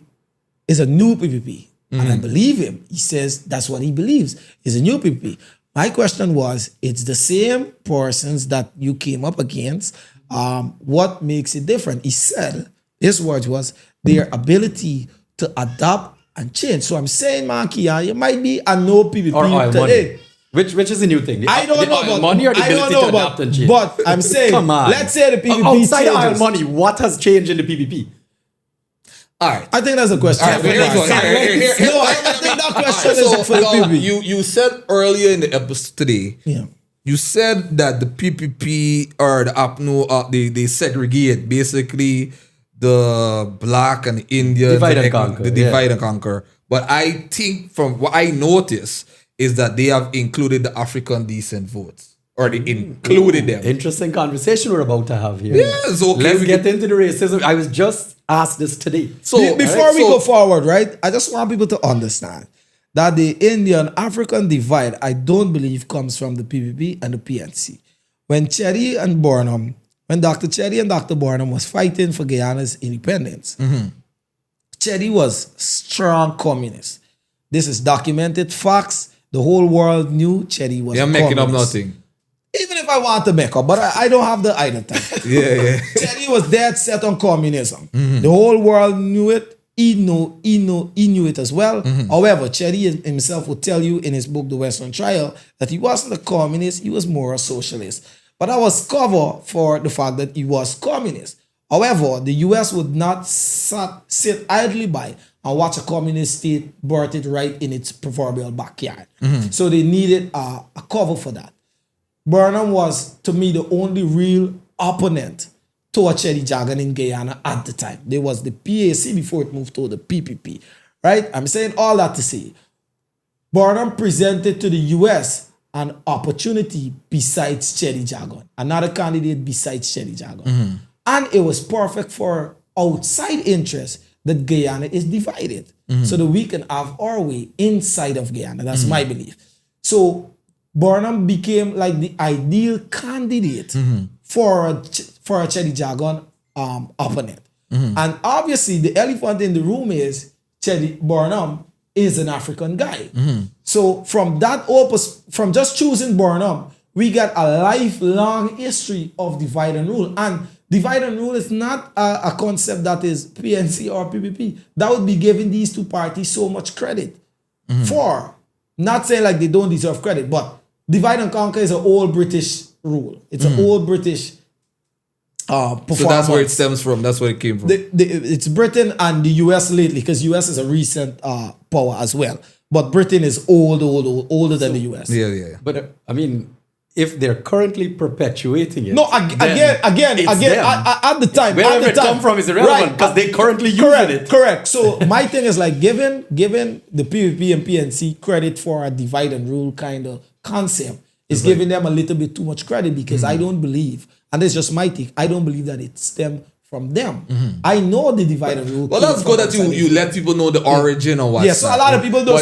is a new PPP. And I believe him. He says that's what he believes. It's a new PPP. My question was, it's the same persons that you came up against. What makes it different? He said, his words was their ability to adapt and change. So I'm saying, man, Kian, you might be a no PPP Or oil today. money. Which is a new thing? I don't know oil about money or the I don't ability know to about, adapt and change? but I'm saying, Come on. let's say the PPP Outside of oil changes. money, what has changed in the PPP? All right. I think that's a question. All right, here's one. Here. No, I think that question All right, is for the PPP. you said earlier in the episode today, Yeah. you said that the PPP or the APNU, they segregate basically the black and Indian Divide and conquer, the divide and conquer. But I think from what I noticed is that they have included the African descent votes, or they included them. Interesting conversation we're about to have here. Yeah, it's okay. Let's We get can- into the racism. I was just asked this today. So Before alright, we so- go forward, right? I just want people to understand that the Indian-African divide, I don't believe comes from the PPP and the PNC. When Cherry and Burnham, when Dr. Cherry and Dr. Burnham was fighting for Guyana's independence, Cherry was strong communist. This is documented facts. The whole world knew Cherry was You're a making up communist. nothing. Even if I want to make up, but I don't have the idle time. Yeah. Cherry was dead set on communism. The whole world knew it. He knew it as well. However, Cherry himself would tell you in his book, The Western Trial, that he wasn't a communist, he was more a socialist. But that was cover for the fact that he was communist. However, the US would not sit idly by and watch a communist state birth it right in its proverbial backyard. So they needed a cover for that. Burnham was, to me, the only real opponent to a Cherry Jagan in Guyana at the time. There was the PAC before it moved to the PPP, right? I'm saying all that to say, Burnham presented to the US an opportunity besides Cherry Jagan, another candidate besides Cherry Jagan. And it was perfect for outside interest that Guyana is divided so that we can have our way inside of Guyana. That's my belief. So Burnham became like the ideal candidate for a Cherry Jagan opponent. And obviously the elephant in the room is Cherry Burnham is an African guy. So from just choosing Burnham, we got a lifelong history of divide and rule. And divide and rule is not a concept that is PNC or PPP. That would be giving these two parties so much credit for. Not saying like they don't deserve credit, but divide and conquer is an old British rule. It's an old British performance. So that's where it stems from. That's where it came from. It's Britain and the US lately, because US is a recent power as well. But Britain is older than the US. Yeah. But I mean, if they're currently perpetuating it, No, again, at the time. Wherever at the it time, come from is irrelevant because they currently using it. Correct. So my thing is like giving the PPP and PNC credit for a divide and rule kind of concept is giving them a little bit too much credit, because I don't believe, and it's just my take, I don't believe that it stemmed from them. I know the divide and rule. Well, that's good that you let people know the origin or what. Yeah, so a lot of people do.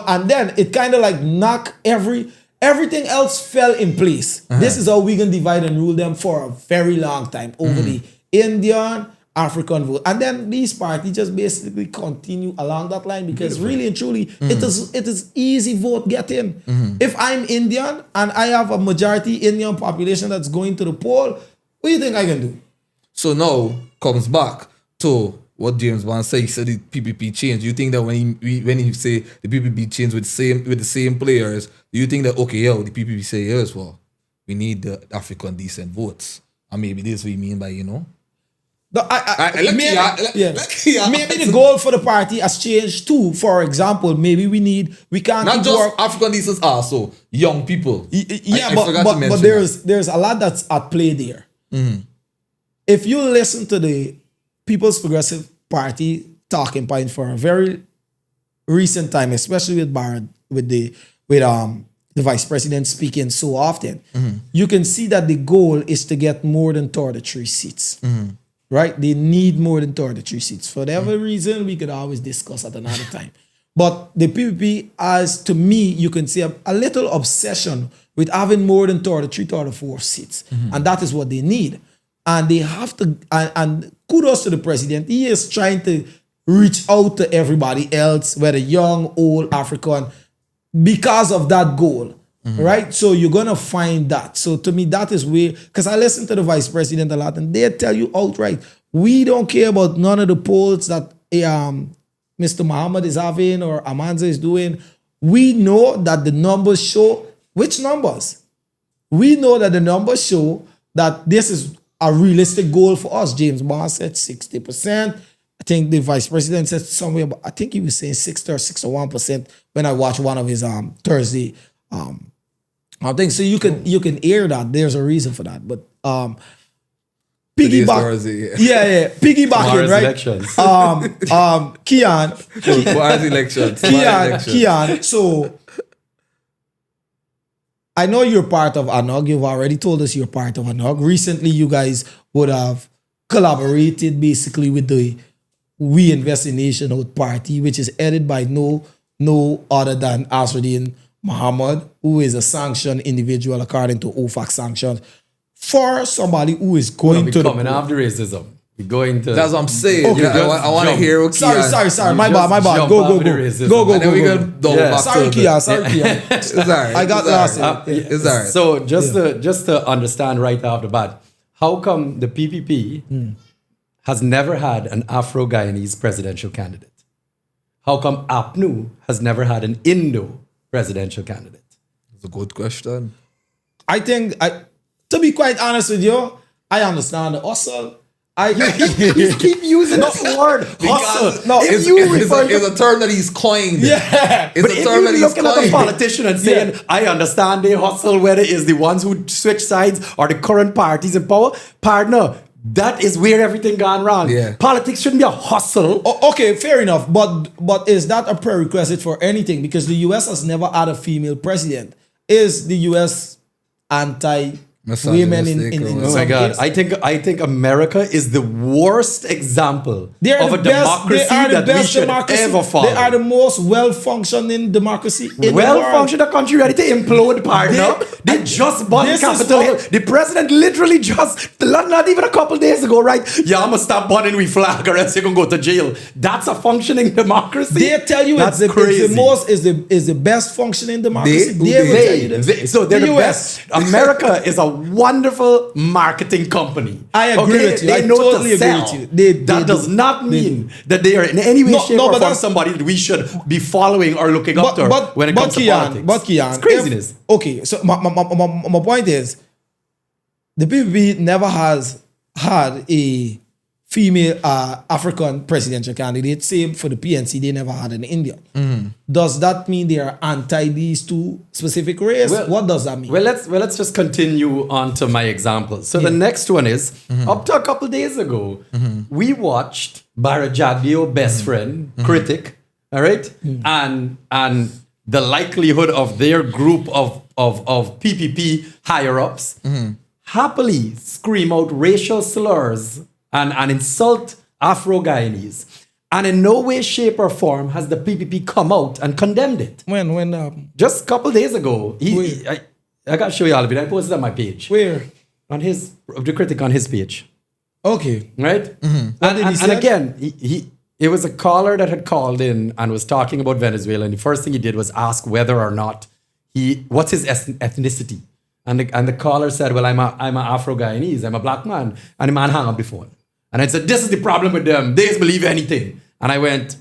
And then it kind of like knock everything else fell in place. This is how we can divide and rule them for a very long time over the Indian, African vote. And then these parties just basically continue along that line, because really and truly, it is easy vote getting. If I'm Indian and I have a majority Indian population that's going to the poll, what do you think I can do? So now comes back to what James Bond said. He said the PPP changed. You think that when he say the PPP changed with the same players, do you think that the PPP say yes, well, we need the African decent votes, and maybe this we mean by Maybe the goal for the party has changed too. For example, maybe we can't not keep just work. African decents, also young people. But there's a lot that's at play there. If you listen to the People's Progressive Party talking point for a very recent time, especially with the vice president speaking so often, you can see that the goal is to get more than 33 seats. Right? They need more than 33 seats. For whatever reason, we could always discuss at another time. But the PPP, as to me, you can see a little obsession with having more than 33, 34 seats. And that is what they need. And they have to, and kudos to the president. He is trying to reach out to everybody else, whether young, old, African, because of that goal. Right? So you're going to find that. So to me, that is where, because I listen to the vice president a lot, and they tell you outright, we don't care about none of the polls that Mr. Muhammad is having or Amanza is doing. We know that the numbers show, which numbers? We know that the numbers show that this is a realistic goal for us. James Bond said 60%. I think the vice president said somewhere, I think he was saying 60 or 61% when I watched one of his Thursday things. So you can hear that. There's a reason for that. But piggyback, piggybacking, right? Elections. Kian. So I know you're part of ANOG. You've already told us you're part of ANOG. Recently, you guys would have collaborated basically with the We Invest in Nationhood Party, which is headed by no other than Asruddin Muhammad, who is a sanctioned individual according to OFAC sanctions. For somebody who is going to coming after racism, we're going to. That's what I'm saying. Okay, I want to hear. Sorry. My bad. Go. And then we Go. can double back. Sorry, Kian. It's all right. I got lost. It's all right. So just to understand right off the bat, how come the PPP has never had an Afro-Guyanese presidential candidate? How come APNU has never had an Indo-presidential candidate? That's a good question. I think, to be quite honest with you, I understand the hustle. You keep using this word, hustle. No, it's a term that he's coined. Yeah. It's But a if term you're that he's looking at a coined. politician and saying, I understand they hustle, whether it's the ones who switch sides or the current parties in power, partner, that is where everything gone wrong. Yeah. Politics shouldn't be a hustle. Okay, fair enough. But is that a prerequisite for anything? Because the US has never had a female president. Is the US anti women in Oh my God! I think America is the worst example of a democracy that we should ever follow. They are the most well-functioning democracy in the world. Well-functioning country ready to implode, partner. They just bought Capitol Hill. The president literally just, not even a couple days ago, right? Yeah, I'm gonna stop burning we flag or else you're gonna go to jail. That's a functioning democracy. They tell you that's crazy. It's the best functioning democracy. So they're the best. America is a wonderful marketing company. I agree with you. They I know totally to agree sell. with you. They That does not mean that they are in any way, shape, or form somebody that we should be following or looking up to when it comes to politics. But Kian, it's craziness. Okay, so my point is, the PPP never has had a female African presidential candidate. Same for the PNC, they never had an Indian. Does that mean they are anti these two specific race? What does that mean? Well, let's just continue on to my example. So the next one is up to a couple days ago, we watched Barajagio, best friend, critic, all right, and the likelihood of their group of PPP higher ups happily scream out racial slurs and insult Afro-Guyanese. And in no way, shape, or form has the PPP come out and condemned it. When Just a couple days ago, I got to show you all of it. I posted on my page. where? On the critic on his page. Okay. Right? What did he say? And again, it was a caller that had called in and was talking about Venezuela. And the first thing he did was ask whether or not what's his ethnicity. And the caller said, well, I'm an Afro-Guyanese. I'm a black man. And the man hung up the phone. And I said, this is the problem with them. They just believe anything. And I went,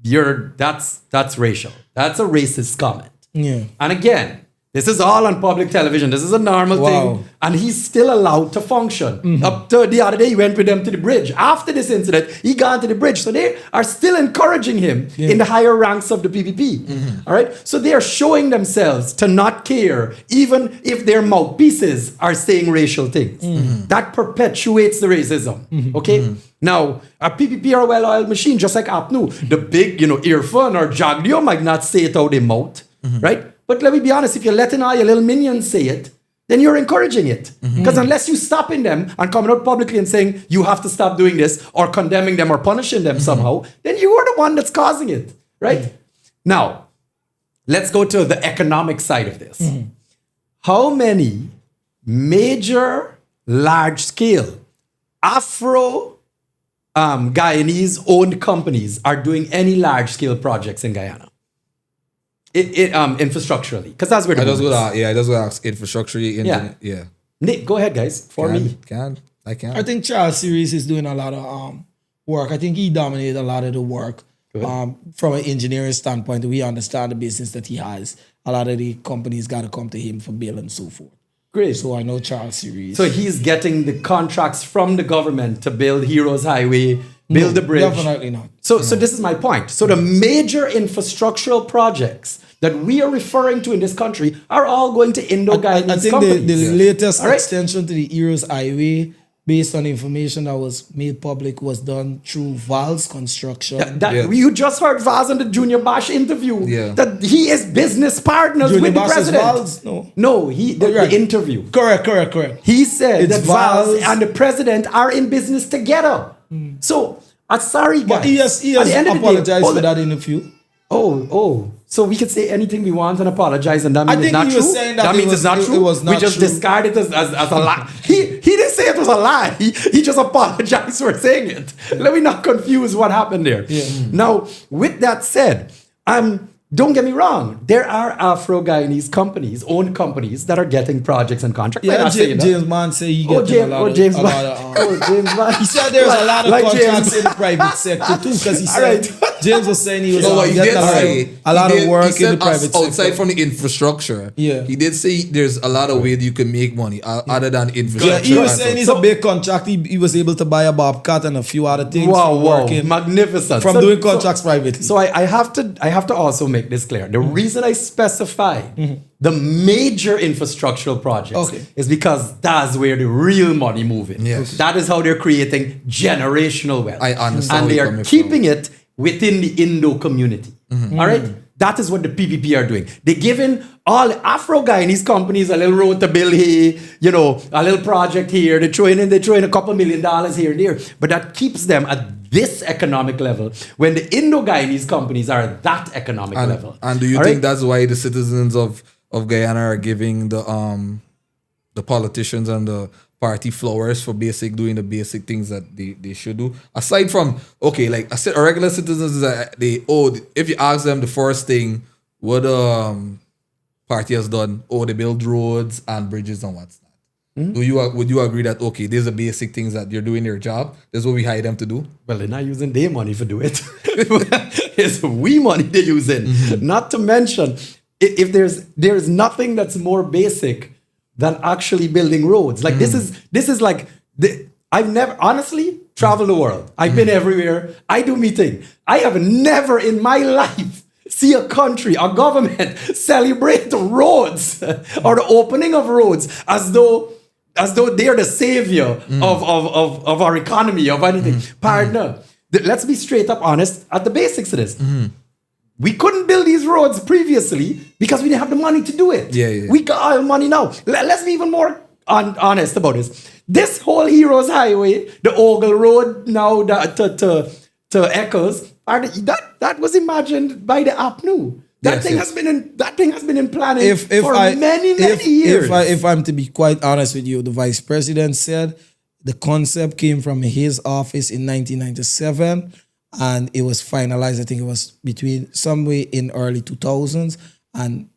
that's racial. That's a racist comment. Yeah. And again, this is all on public television. This is a normal thing. And he's still allowed to function. Up to the other day, he went with them to the bridge. After this incident, he got to the bridge. So they are still encouraging him in the higher ranks of the PPP. All right? So they are showing themselves to not care, even if their mouthpieces are saying racial things. That perpetuates the racism. Okay? Now, a PPP are a well-oiled machine, just like APNU. The big, Irfan or Jagdio might not say it out their mouth. Right? But let me be honest, if you're letting all your little minions say it, then you're encouraging it. Because unless you stopping them and coming out publicly and saying you have to stop doing this or condemning them or punishing them somehow, then you are the one that's causing it, right? Now, let's go to the economic side of this. How many major, large-scale Afro-Guyanese-owned companies are doing any large-scale projects in Guyana? Infrastructurally, because that's where the I just going to ask infrastructurally. Yeah. Nick, go ahead, guys. I can. I think Charles Series is doing a lot of work. I think he dominated a lot of the work from an engineering standpoint. We understand the business that he has. A lot of the companies got to come to him for bill and so forth. Great. So I know Charles Series. So he's getting the contracts from the government to build Heroes Highway, build the bridge. Definitely not. So this is my point. So the major infrastructural projects that we are referring to in this country are all going to Indo-Guyanese I think companies. the latest extension to the Heroes Highway, based on information that was made public, was done through Val's construction. You just heard Vaz in the Junior Bash interview. Yeah. That he is business partners Junior with Bash the president. is Val's? No, the interview. Correct. He said It's that Vaz Val's and the president are in business together. So, I'm sorry, guys. But he has apologized for that interview. So we could say anything we want and apologize, and that means it's not true? Saying that means it's not true? It was not we just true. discard it as a lie. He didn't say it was a lie. He just apologized for saying it. Let me not confuse what happened there. Now, with that said, don't get me wrong. There are Afro-Guyanese companies, owned companies, that are getting projects and contracts. Yeah, James Mann say he gets a lot of... James Mann. He said there's a lot of contracts in the private sector too, because he said... James was saying he was getting a lot of work in the private sector. Outside from the infrastructure, he did say there's a lot of ways you can make money other than infrastructure. Yeah, he was saying he's a big contract. He was able to buy a bobcat and a few other things. Wow, magnificent. From doing contracts privately. So I have to also make this clear. The reason I specify the major infrastructural projects is because that's where the real money moving. Yes. That is how they're creating generational wealth. I understand. And they are keeping it within the Indo community. All right? That is what the PPP are doing. They're giving all Afro-Guyanese companies a little road to build here, a little project here. They're throwing in a couple $1 million here and there. But that keeps them at this economic level when the Indo-Guyanese companies are at that economic level. And do you think that's why the citizens of Guyana are giving the politicians and the party flowers for doing the basic things that they should do? Aside from, like I said, regular citizens, if you ask them the first thing, what party has done, they build roads and bridges and what's that. Would you agree that okay, these are basic things that you're doing your job? That's what we hire them to do. Well, they're not using their money to do it. It's we money they're using. Not to mention, if there's nothing that's more basic than actually building roads. Like this is like I've never honestly traveled the world. I've been everywhere. I do meeting. I have never in my life see a country, a government celebrate roads or the opening of roads as though they're the savior of our economy, of anything. Partner, let's be straight up honest at the basics of this. We couldn't build these roads previously because we didn't have the money to do it. Yeah. We got all money now. Let's be even more honest about this. This whole Heroes Highway, the Ogle Road now to Eccles, that was imagined by the APNU. That thing has been in planning for many years. If I'm to be quite honest with you, the vice president said the concept came from his office in 1997 and it was finalized. I think it was between somewhere in early 2000s, and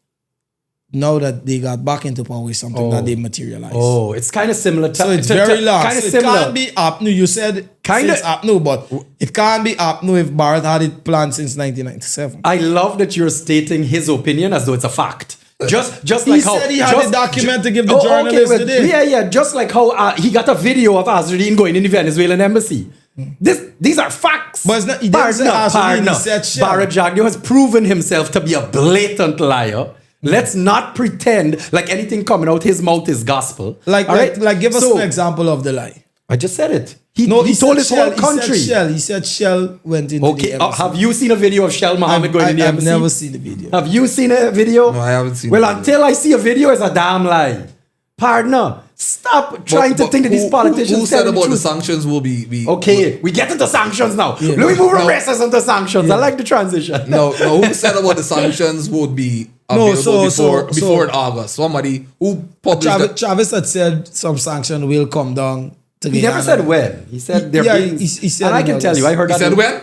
now that they got back into power is something that they materialized. Oh, it's kind of similar. So it's very long. So it can't be APNU. You said kind of APNU, but it can't be APNU if Barrett had it planned since 1997. I love that you're stating his opinion as though it's a fact. Just like how he said he had a document to give the journalists today. Yeah. Just like how he got a video of Azradine going in the Venezuelan embassy. These are facts. But it's not, he didn't say Azradine, he said Shell. Barrett Jagdeo has proven himself to be a blatant liar. Let's not pretend like anything coming out his mouth is gospel. Like give us an example of the lie. I just said it. He told his whole country. He said Shell went into the embassy. Have you seen a video of Shell Mohammed going in the embassy? I've never seen the video. Have you seen a video? No, I haven't seen Well, the video. until I see a video, it's a damn lie. Partner, stop trying to think that these politicians who said tell about the truth. sanctions will be Okay, we get into sanctions now. Let me move from racism to sanctions. I like the transition. No, who said about the sanctions would be available before August? Somebody who published that. Chavez had said some sanction will come down to He never said when. He said they're being... he said and I can tell you, I heard He that... said when?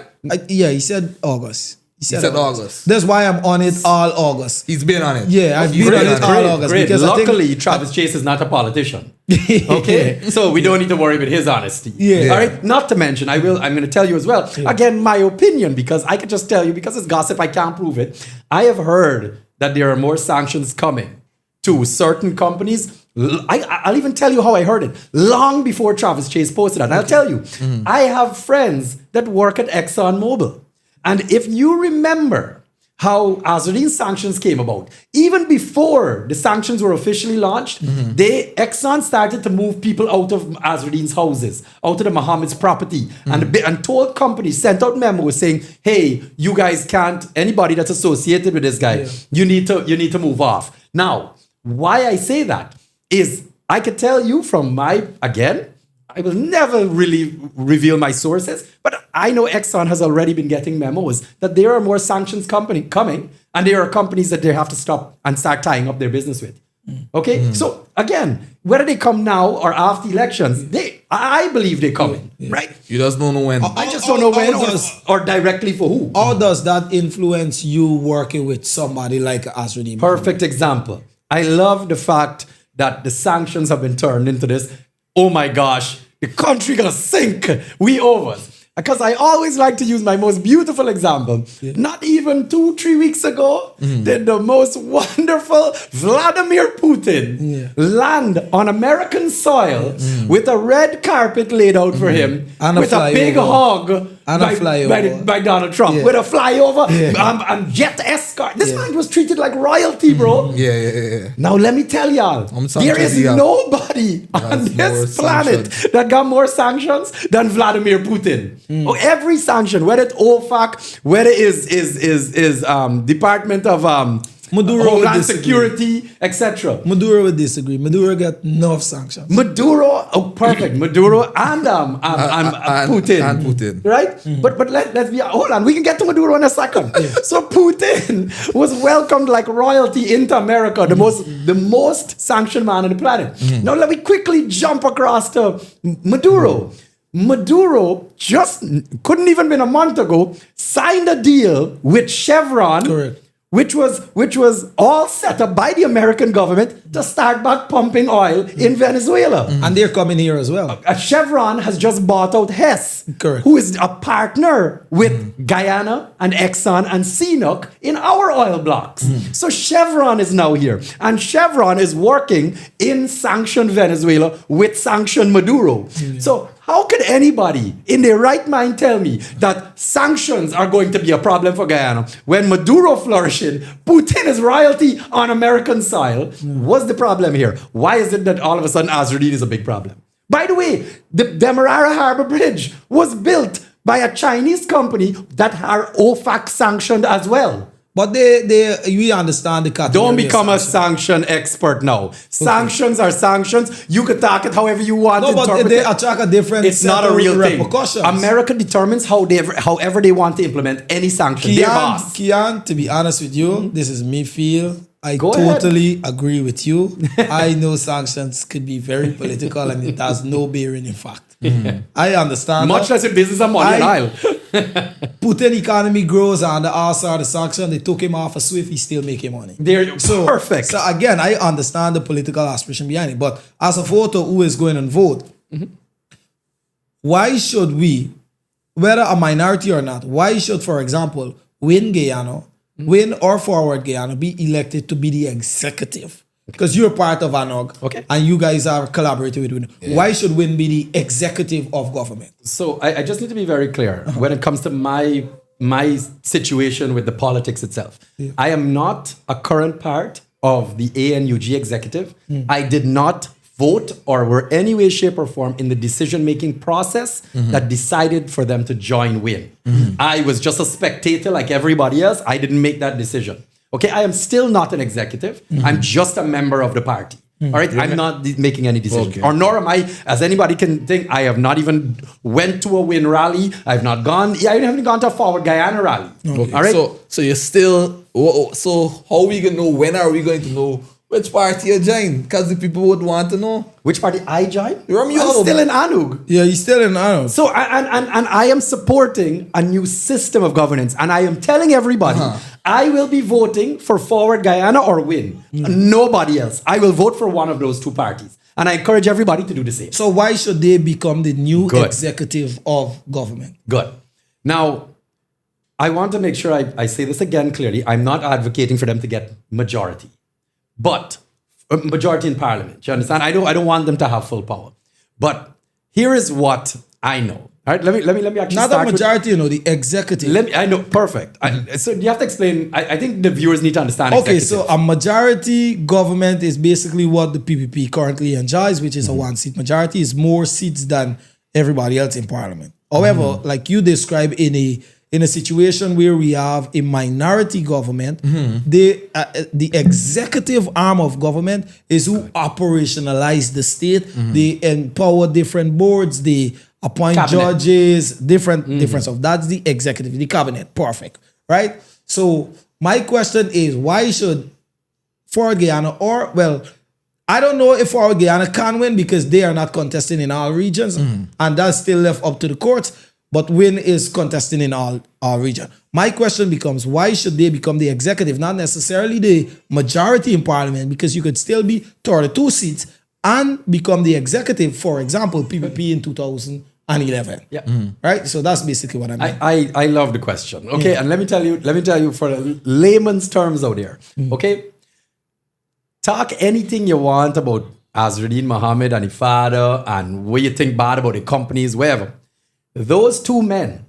He said August. He said August. That's why I'm on it all August. He's been on it. Yeah, I've been on it all August. Great. Because Luckily, Travis Chase is not a politician. Okay? So we don't need to worry about his honesty. Yeah. All right? Not to mention, I'm going to tell you as well. Yeah. Again, my opinion, because I can just tell you, because it's gossip, I can't prove it. I have heard that there are more sanctions coming to certain companies. I'll even tell you how I heard it. Long before Travis Chase posted that. And I'll tell you, I have friends that work at ExxonMobil. And if you remember how Azradine sanctions came about, even before the sanctions were officially launched, Exxon started to move people out of Azradine's houses, out of the Mohammed's property, and told companies, sent out memos saying, hey, you guys can't, anybody that's associated with this guy, you need to move off. Now, why I say that is I could tell you from I will never really reveal my sources, but I know Exxon has already been getting memos that there are more sanctions coming, and there are companies that they have to stop and start tying up their business with. Okay? So again, whether they come now or after elections, I believe they're coming, right? You just don't know when. I just don't know when or directly for who. How does that influence you working with somebody like Azradine? Perfect example. I love the fact that the sanctions have been turned into this. Oh my gosh, the country gonna sink. We over. Because I always like to use my most beautiful example. Yeah. Not even 2-3 weeks ago, did the most wonderful Vladimir Putin land on American soil with a red carpet laid out for him, and with a big hug by Donald Trump, with a flyover and jet escort. This man was treated like royalty, bro. Yeah. Now let me tell y'all, there is nobody on this planet that got more sanctions than Vladimir Putin. Oh, every sanction, whether it's OFAC, whether it is Department of Homeland Security, etc. Maduro would disagree. Maduro got enough sanctions. Perfect. Maduro and Putin. And Putin. Right? But let's be, hold on, we can get to Maduro in a second. So Putin was welcomed like royalty into America, the most sanctioned man on the planet. Now let me quickly jump across to Maduro. Maduro just couldn't even been a month ago signed a deal with Chevron, which was all set up by the American government to start back pumping oil in Venezuela. And they're coming here as well. Chevron has just bought out Hess, Correct. who is a partner with Guyana and Exxon and CNOOC in our oil blocks. So Chevron is now here. And Chevron is working in sanctioned Venezuela with sanctioned Maduro. So how can anybody in their right mind tell me that sanctions are going to be a problem for Guyana when Maduro flourishing, Putin is royalty on American soil? What's the problem here? Why is it that all of a sudden Azradin is a big problem? By the way, the Demerara Harbor Bridge was built by a Chinese company that are OFAC sanctioned as well. But we understand the category. Don't become a sanction expert now. Sanctions are sanctions. You can talk it however you want. No, but they attract a different It's not a real thing. repercussions. America determines however they want to implement any sanction. Their boss. Kian, to be honest with you, this is me feel. I Go totally agree with you. I know sanctions could be very political and it has no bearing in fact. I understand. Much less in business and money and oil. Putin economy grows and the also the sanction, they took him off a SWIFT, he's still making money. They're perfect. So again, I understand the political aspiration behind it. But as a voter who is going and vote, why should we, whether a minority or not, why should, for example, win or forward Guyana be elected to be the executive? Because you're part of ANOG, Okay. and you guys are collaborating with WIN. Yeah. Why should WIN be the executive of government? So I just need to be very clear when it comes to my situation with the politics itself. Yeah. I am not a current part of the ANUG executive. I did not vote or were any way, shape, or form in the decision-making process that decided for them to join WIN. I was just a spectator like everybody else. I didn't make that decision. Okay, I am still not an executive. I'm just a member of the party. All right, I'm not making any decisions. Or nor am I, as anybody can think, I have not even went to a WIN rally. I've not gone, I haven't gone to a Forward Guyana rally. Okay. All right? So you're still, so how are we going to know, when are we going to know which party you join? Because the people would want to know. Which party I join? I'm still in ANUG. Yeah, you're still in ANUG. So, and I am supporting a new system of governance. And I am telling everybody, I will be voting for Forward Guyana or WIN. Nobody else. I will vote for one of those two parties. And I encourage everybody to do the same. So why should they become the new executive of government? Good. Now, I want to make sure I say this again clearly. I'm not advocating for them to get majority. But majority in parliament, you understand? I don't want them to have full power. But here is what I know. All right, let me actually not start a majority, the executive. I know, perfect. So you have to explain. I think the viewers need to understand. Okay, so a majority government is basically what the PPP currently enjoys, which is a one-seat majority. Is more seats than everybody else in parliament. However, like you described in a situation where we have a minority government, the executive arm of government is who operationalize the state. They empower different boards. They appoint judges, different stuff. That's the executive, the cabinet. Perfect, right? So my question is, why should Forward Guyana I don't know if Forward Guyana can win because they are not contesting in all regions, and that's still left up to the courts. But WIN is contesting in all region. My question becomes, why should they become the executive, not necessarily the majority in parliament, because you could still be 32 seats and become the executive, for example, PPP in 2011. Yeah. Right? So that's basically what I mean. I love the question. Okay, and let me tell you for layman's terms out there. Okay? Talk anything you want about Azradin Mohammed and Ifada and what you think bad about the companies, wherever. Those two men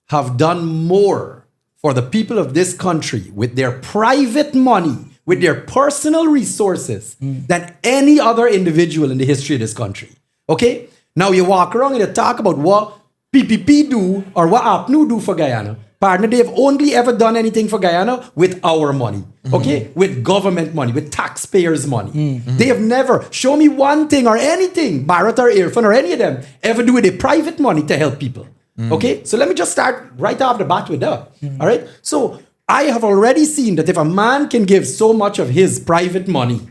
have done more for the people of this country with their private money, with their personal resources than any other individual in the history of this country. Okay? Now you walk around and you talk about what PPP do or what APNU do for Guyana. Partner, they have only ever done anything for Guyana with our money. Okay? With government money, with taxpayers' money. They have never, show me one thing or anything, Bharat or Irfan or any of them, ever do with their private money to help people. Okay? So let me just start right off the bat with that. All right? So I have already seen that if a man can give so much of his private money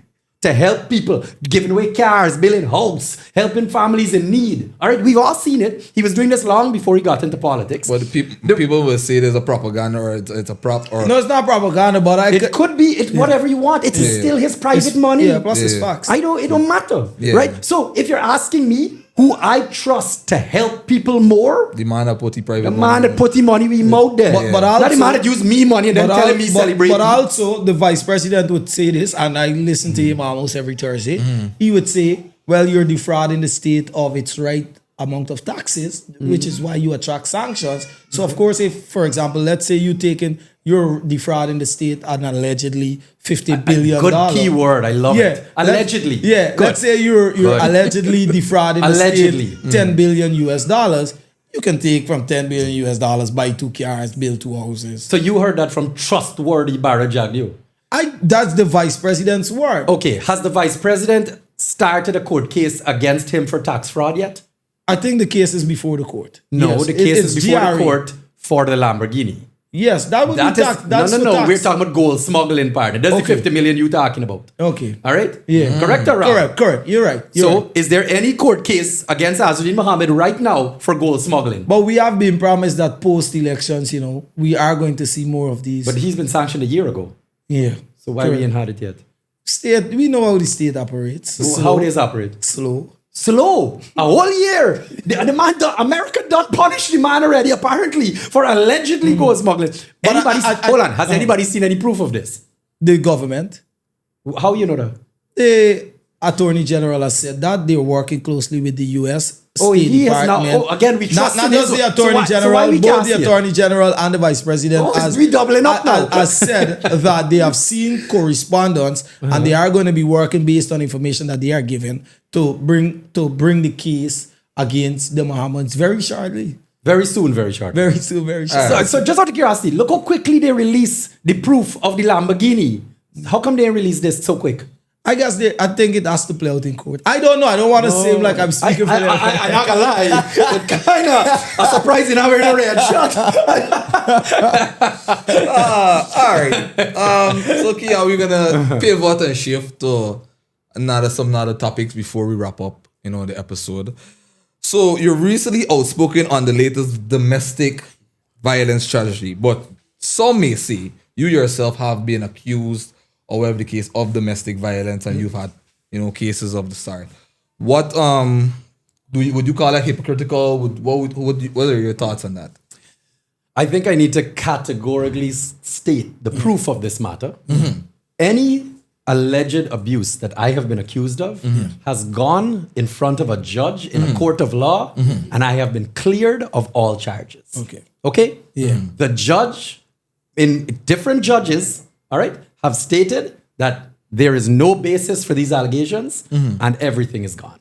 to help people, giving away cars, building homes, helping families in need. All right, we've all seen it. He was doing this long before he got into politics. But the people will say there's a propaganda or it's a prop or No, it's not propaganda, but It could be whatever you want. It's still his private money. Yeah, plus it's facts. I know it don't matter, Yeah. right? So if you're asking me who I trust to help people more, the man that put the private the money. man that put the money we him out there, But not the also- man that use me money and then telling me celebrate. But also, the vice president would say this, and I listen to him almost every Thursday. He would say, well, you're defrauding the state of its right amount of taxes, which is why you attract sanctions. So, of course, if, for example, let's say you're defrauding the state an allegedly $50 billion. Good keyword. I love it. Allegedly. Good. Let's say you're allegedly defrauding the state $10 billion US dollars. You can take from $10 billion US dollars, buy 2 cars, build 2 houses. So you heard that from trustworthy Barra Jagdew. That's the vice president's word. Okay, has the vice president started a court case against him for tax fraud yet? I think the case is before the court. No, Yes, the case is before GRE. the court for the Lamborghini. Yes, that would That be is tax. That's no. for tax. We're talking about gold smuggling part. That's Okay. the 50 million you talking about. Okay. All right. Yeah. Correct or wrong? Correct. You're right. So, is there any court case against Azuddin Mohammed right now for gold smuggling? But we have been promised that post elections, we are going to see more of these. But he's been sanctioned a year ago. yeah. So why we ain't had it yet? State, we know how the state operates. How does it operate? Slow. Slow. A whole year. America done punished the man already, apparently, for allegedly gold smuggling. Hold on. Has anybody seen any proof of this? The government, How you know that? the Attorney General has said that they're working closely with the U.S. Oh, State he has now. Department. Oh, again, we trust Not in just his- the Attorney so why General, we both can't the see it? Attorney General and the Vice President Oh, it's redoubling up now. has said that they have seen correspondence and they are going to be working based on information that they are given to bring the case against the Mohammeds very shortly. Very soon, very short. Very soon, very shortly. So just out of curiosity, look how quickly they release the proof of the Lamborghini. How come they release this so quick? I think it has to play out in court. I don't know. I don't want to seem like I'm speaking for them. I'm not gonna lie. It kind of a surprising how we're in a red shot. All right. So Kian, we're gonna pivot and shift to some other topics before we wrap up, the episode. So you're recently outspoken on the latest domestic violence strategy, but some may say you yourself have been accused, or whatever the case, of domestic violence, and you've had, cases of the sort. What would you call that hypocritical? What are your thoughts on that? I think I need to categorically state the proof of this matter. Any alleged abuse that I have been accused of has gone in front of a judge in a court of law, and I have been cleared of all charges. Okay? Yeah. The judge, in different judges, all right, have stated that there is no basis for these allegations and everything is gone.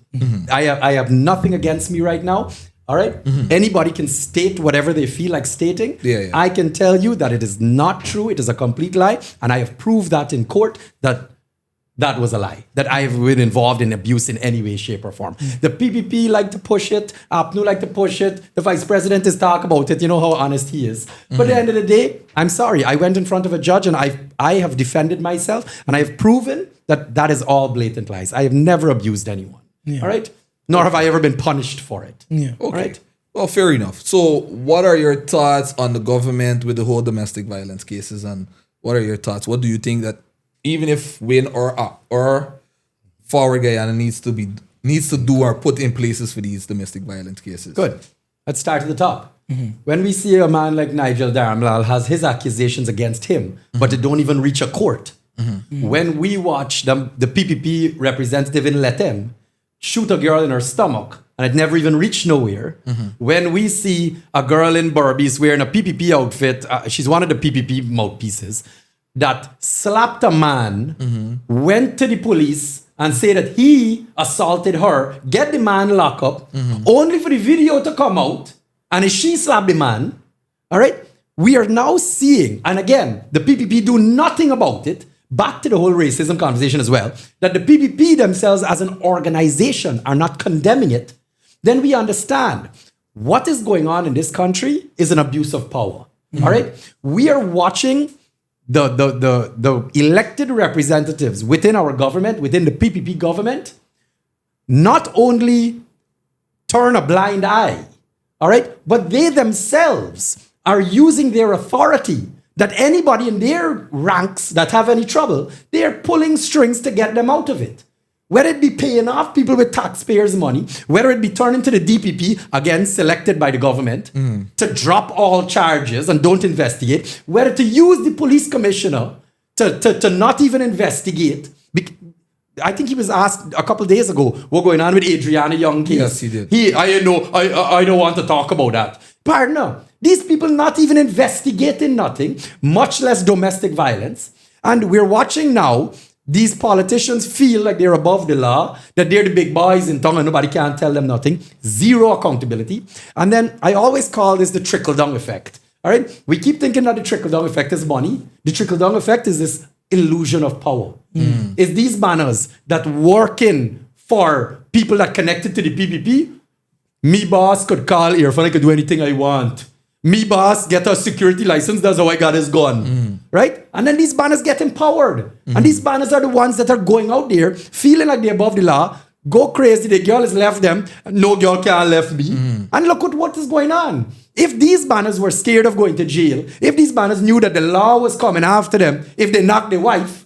I have nothing against me right now. All right. Anybody can state whatever they feel like stating. Yeah. I can tell you that it is not true. It is a complete lie. And I have proved that in court that was a lie, that I have been involved in abuse in any way, shape, or form. The PPP like to push it. APNU like to push it. The vice president is talk about it. You know how honest he is. But at the end of the day, I'm sorry. I went in front of a judge and I have defended myself and I have proven that is all blatant lies. I have never abused anyone. All right? Nor have I ever been punished for it. Yeah. Okay. Right? Well, fair enough. So what are your thoughts on the government with the whole domestic violence cases, and what are your thoughts? What do you think that even if Win or Forward Guyana needs to do or put in places for these domestic violence cases? Good. Let's start at the top. When we see a man like Nigel Dharamlal has his accusations against him, but it don't even reach a court. When we watch the PPP representative in Letem shoot a girl in her stomach and it never even reached nowhere. When we see a girl in Berbice wearing a PPP outfit, she's one of the PPP mouthpieces, that slapped a man, went to the police and say that he assaulted her, get the man locked up, only for the video to come out, and she slapped the man. All right? We are now seeing, and again, the PPP do nothing about it, back to the whole racism conversation as well, that the PPP themselves as an organization are not condemning it. Then we understand what is going on in this country is an abuse of power. All right? We are watching the elected representatives within our government, within the PPP government, not only turn a blind eye, all right, but they themselves are using their authority that anybody in their ranks that have any trouble, they're pulling strings to get them out of it. Whether it be paying off people with taxpayers' money, whether it be turning to the DPP, again, selected by the government, to drop all charges and don't investigate, whether to use the police commissioner to not even investigate. I think he was asked a couple of days ago, what's going on with Adriana Young case? Yes, he did. I don't want to talk about that. Pardon, these people not even investigating nothing, much less domestic violence. And we're watching now, these politicians feel like they're above the law, that they're the big boys in town and nobody can tell them nothing. Zero accountability. And then I always call this the trickle-down effect. All right? We keep thinking that the trickle-down effect is money. The trickle-down effect is this illusion of power. It's these banners that working for people that connected to the PPP. Me boss could call Irfan, I could do anything I want. Me boss get a security license, that's how I got his gun. Right? And then these banners get empowered. And these banners are the ones that are going out there, feeling like they're above the law, go crazy, the girl has left them, no girl can left me. And look at what is going on. If these banners were scared of going to jail, if these banners knew that the law was coming after them, if they knocked their wife,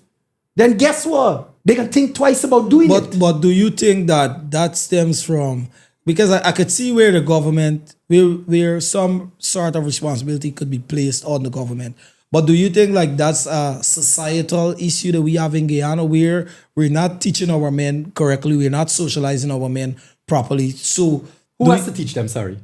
then guess what? They can think twice about doing it. But do you think that stems from, because I could see where the government, where some sort of responsibility could be placed on the government. But do you think like that's a societal issue that we have in Guyana where we're not teaching our men correctly, we're not socializing our men properly? So Who has to teach them, sorry?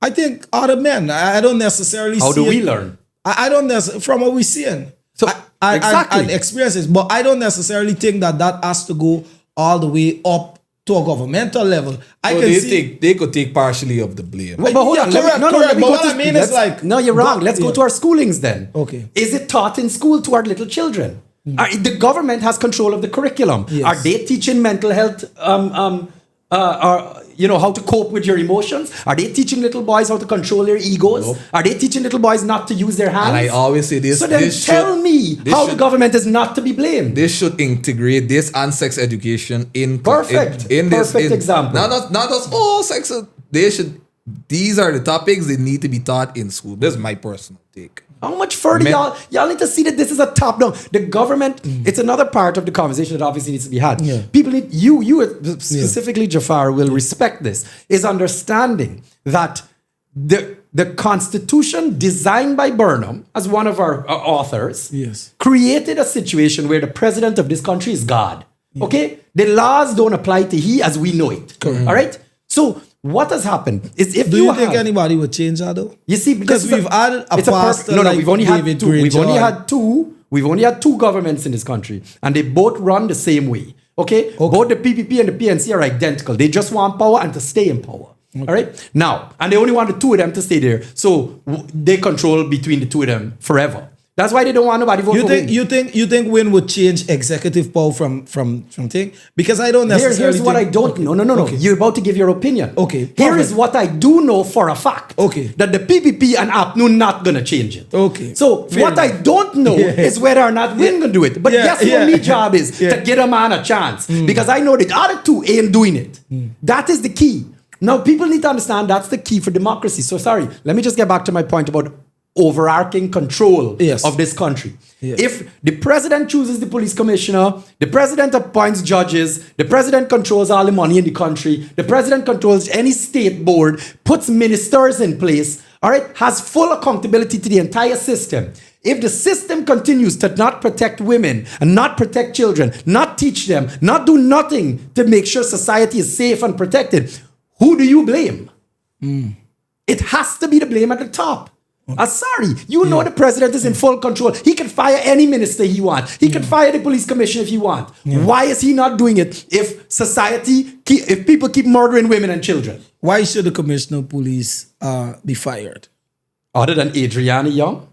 I think other men. I don't necessarily How see do we it. learn? I don't necessarily, from what we're seeing. So, exactly. I experiences, but I don't necessarily think that has to go all the way up to a governmental level. I can see they could take partially of the blame. But hold on, correct. let But me go what to- I mean is like, no, you're wrong. Let's go to our schoolings then. Okay. Is it taught in school to our little children? The government has control of the curriculum. Yes. Are they teaching mental health? How to cope with your emotions? Are they teaching little boys how to control their egos? Nope. Are they teaching little boys not to use their hands? And I always say this. So then tell me how the government is not to be blamed. They should integrate this and sex education in Perfect. in this Perfect example. Not just all sex. They should. These are the topics that need to be taught in school. This is my personal take. How much further y'all need to see that this is a top down. The government, it's another part of the conversation that obviously needs to be had. Yeah. People need, you specifically Jafar will respect this, is understanding that the Constitution designed by Burnham as one of our authors created a situation where the president of this country is God. Okay? The laws don't apply to he as we know it. All right? So what has happened is if do you think anybody would change that though? You see, because we've had a pastor we've only had two. We've only had two governments in this country, and they both run the same way. Okay? Both the PPP and the PNC are identical. They just want power and to stay in power. All right? Now, and they only want the two of them to stay there, so they control between the two of them forever. That's why they don't want nobody vote for Win. You think Win would change executive power from thing? Because I don't necessarily. Here's what I don't know. No. Okay. You're about to give your opinion. Okay. Here is what I do know for a fact. Okay. That the PPP and APNU not gonna change it. Okay. So Fair what enough. I don't know is whether or not Win gonna do it. But guess what my job is? To get a man a chance. Because I know the other two ain't doing it. That is the key. Now people need to understand that's the key for democracy. So sorry, let me just get back to my point about overarching control of this country. Yes. If the president chooses the police commissioner, the president appoints judges, the president controls all the money in the country, the president controls any state board, puts ministers in place, all right, has full accountability to the entire system. If the system continues to not protect women and not protect children, not teach them, not do nothing to make sure society is safe and protected, who do you blame? It has to be the blame at the top. Sorry, you know the president is in full control. He can fire any minister he wants. He can fire the police commissioner if he wants. Why is he not doing it if if people keep murdering women and children? Why should the commissioner of police be fired? Other than Adriana Young?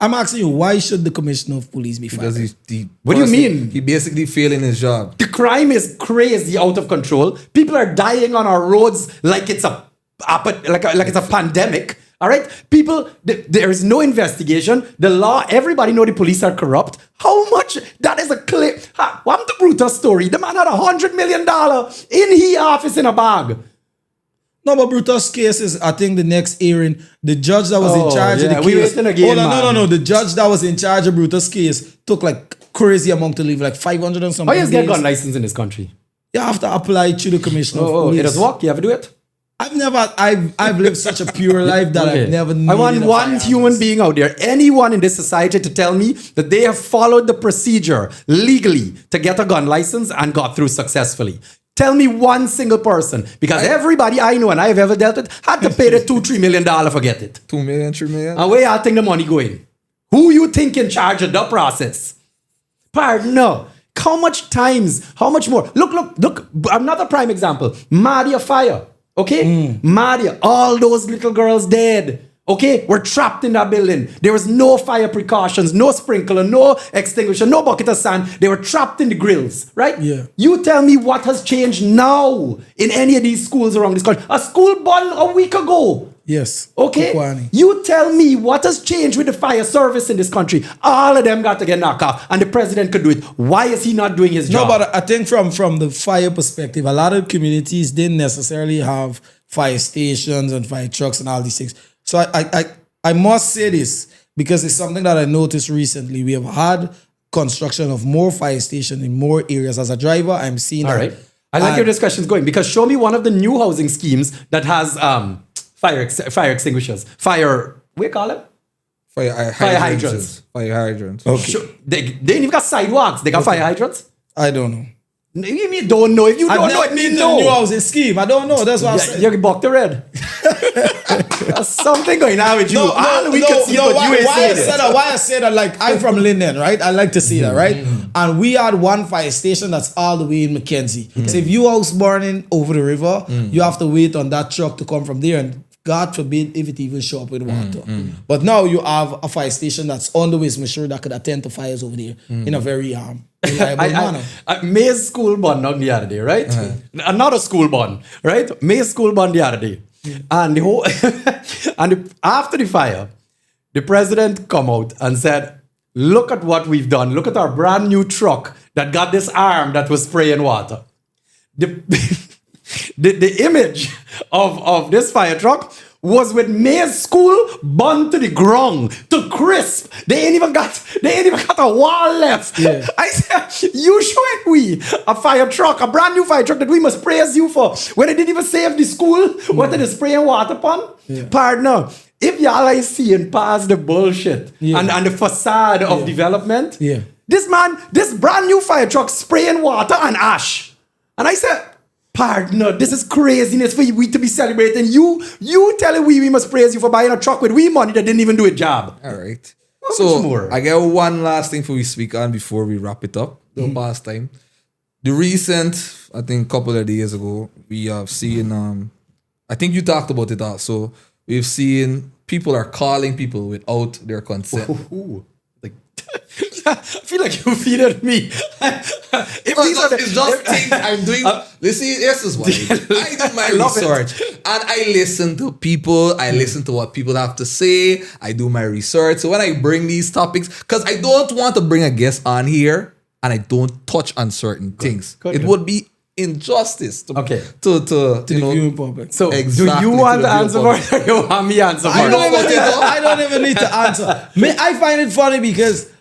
I'm asking you, why should the commissioner of police be fired? Because what do you mean? He basically failing his job. The crime is crazy, out of control. People are dying on our roads like it's a pandemic. All right, people, there is no investigation. The law, everybody know the police are corrupt. How much? That is a clip. What the Brutus story? The man had $100 million in his office in a bag. No, but Brutus' case is, I think, the next hearing. The judge that was in charge of the case. We waiting again, no. The judge that was in charge of Brutus' case took like crazy amount to leave, like 500 and something. How you get gun license in this country? You have to apply to the commissioner of police. It does work. You ever do it? I've lived such a pure life that I've never needed I want one human being out there, anyone in this society, to tell me that they have followed the procedure legally to get a gun license and got through successfully. Tell me one single person, because everybody I know and I've ever dealt with had to pay the $2-3 million for get it. 2 million, 3 million. And where y'all think the money going? Who you think in charge of the process? Pardon, no. How much times? How much more? Look. Another prime example. Madia fire. Okay? Madia. All those little girls dead. Okay? We're trapped in that building. There was no fire precautions, no sprinkler, no extinguisher, no bucket of sand. They were trapped in the grills. Right? Yeah. You tell me what has changed now in any of these schools around this country. A school burned a week ago. Yes. Okay? Kukwani. You tell me what has changed with the fire service in this country. All of them got to get knocked off, and the president could do it. Why is he not doing his job? No, but I think from the fire perspective, a lot of communities didn't necessarily have fire stations and fire trucks and all these things. So I must say this, because it's something that I noticed recently. We have had construction of more fire stations in more areas. As a driver, I'm seeing All that. right. I like your discussions going, because show me one of the new housing schemes that has fire extinguishers. What do you call it? Fire hydrants. Fire hydrants. Okay. They ain't even got sidewalks. They got fire hydrants. I don't know. You mean don't know? If you don't know, it means no. New housing scheme. I don't know. That's what I said. You buck the red. There's something going on with you. All we can see, but you ain't saying it. Why I say that, like, I'm from Linden, right? I like to see that, right? And we had one fire station that's all the way in Mackenzie. So if you house burning over the river, you have to wait on that truck to come from there, and God forbid if it even show up with water. But now you have a fire station that's on the way, so sure that could attend to fires over there in a very reliable manner. May's school bun on the other day, right? Another school bun, right? May's school bun the other day. And the whole after the fire, the president come out and said, look at what we've done. Look at our brand new truck that got this arm that was spraying water. The image of this fire truck was with May's school burned to the ground, to crisp. They ain't even got a wall left. Yeah. I said, you showing we a fire truck, a brand new fire truck that we must praise you for, when they didn't even save the school, what they spraying water upon? Yeah. Pardon. If y'all are seeing past the bullshit and the facade of development, this brand new fire truck spraying water and ash. And I said, pardon, this is craziness for we to be celebrating. You telling we must praise you for buying a truck with we money that didn't even do a job. All right. So I got one last thing for we speak on before we wrap it up. The past time. The recent, I think, couple of days ago, we have seen, I think you talked about it also. We've seen people are calling people without their consent. Like, I feel like you feeded me. It's just things I'm doing. This is what I do my research. And I listen to people. I listen to what people have to say. I do my research. So when I bring these topics, because I don't want to bring a guest on here and I don't touch on certain things. It would be injustice to the viewing public. So exactly, do you want to answer for it, or you want me to answer for it? I don't even need to answer. I find it funny because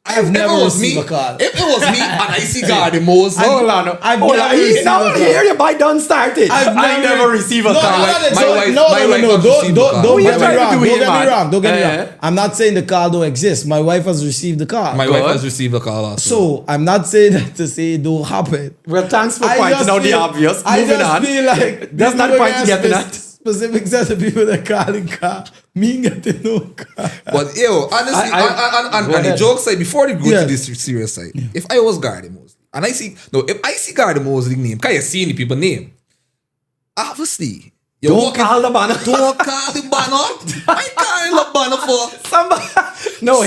I've never received a call. If it was me and I see Garden Mose, hold on. Here your bite done started. I never received a call. Don't get me wrong. I'm not saying the call don't exist. My wife has received the call. My wife has received the call also. So I'm not saying that to say it don't happen. Well, thanks for pointing out the obvious. Moving on. Feel like that's not the point to get at. Specific set of people that calling car, me getting no car. But honestly, and the joke side, before they go to this serious side, if I was Garden Mosley and if I see Garden Mosley name, can you see any people name? Obviously, don't call the banner. Don't call the banner. I call the banner for somebody. Let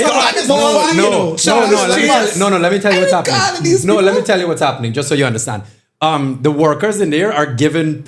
me tell you what's happening. Let me tell you what's happening, just so you understand. The workers in there are given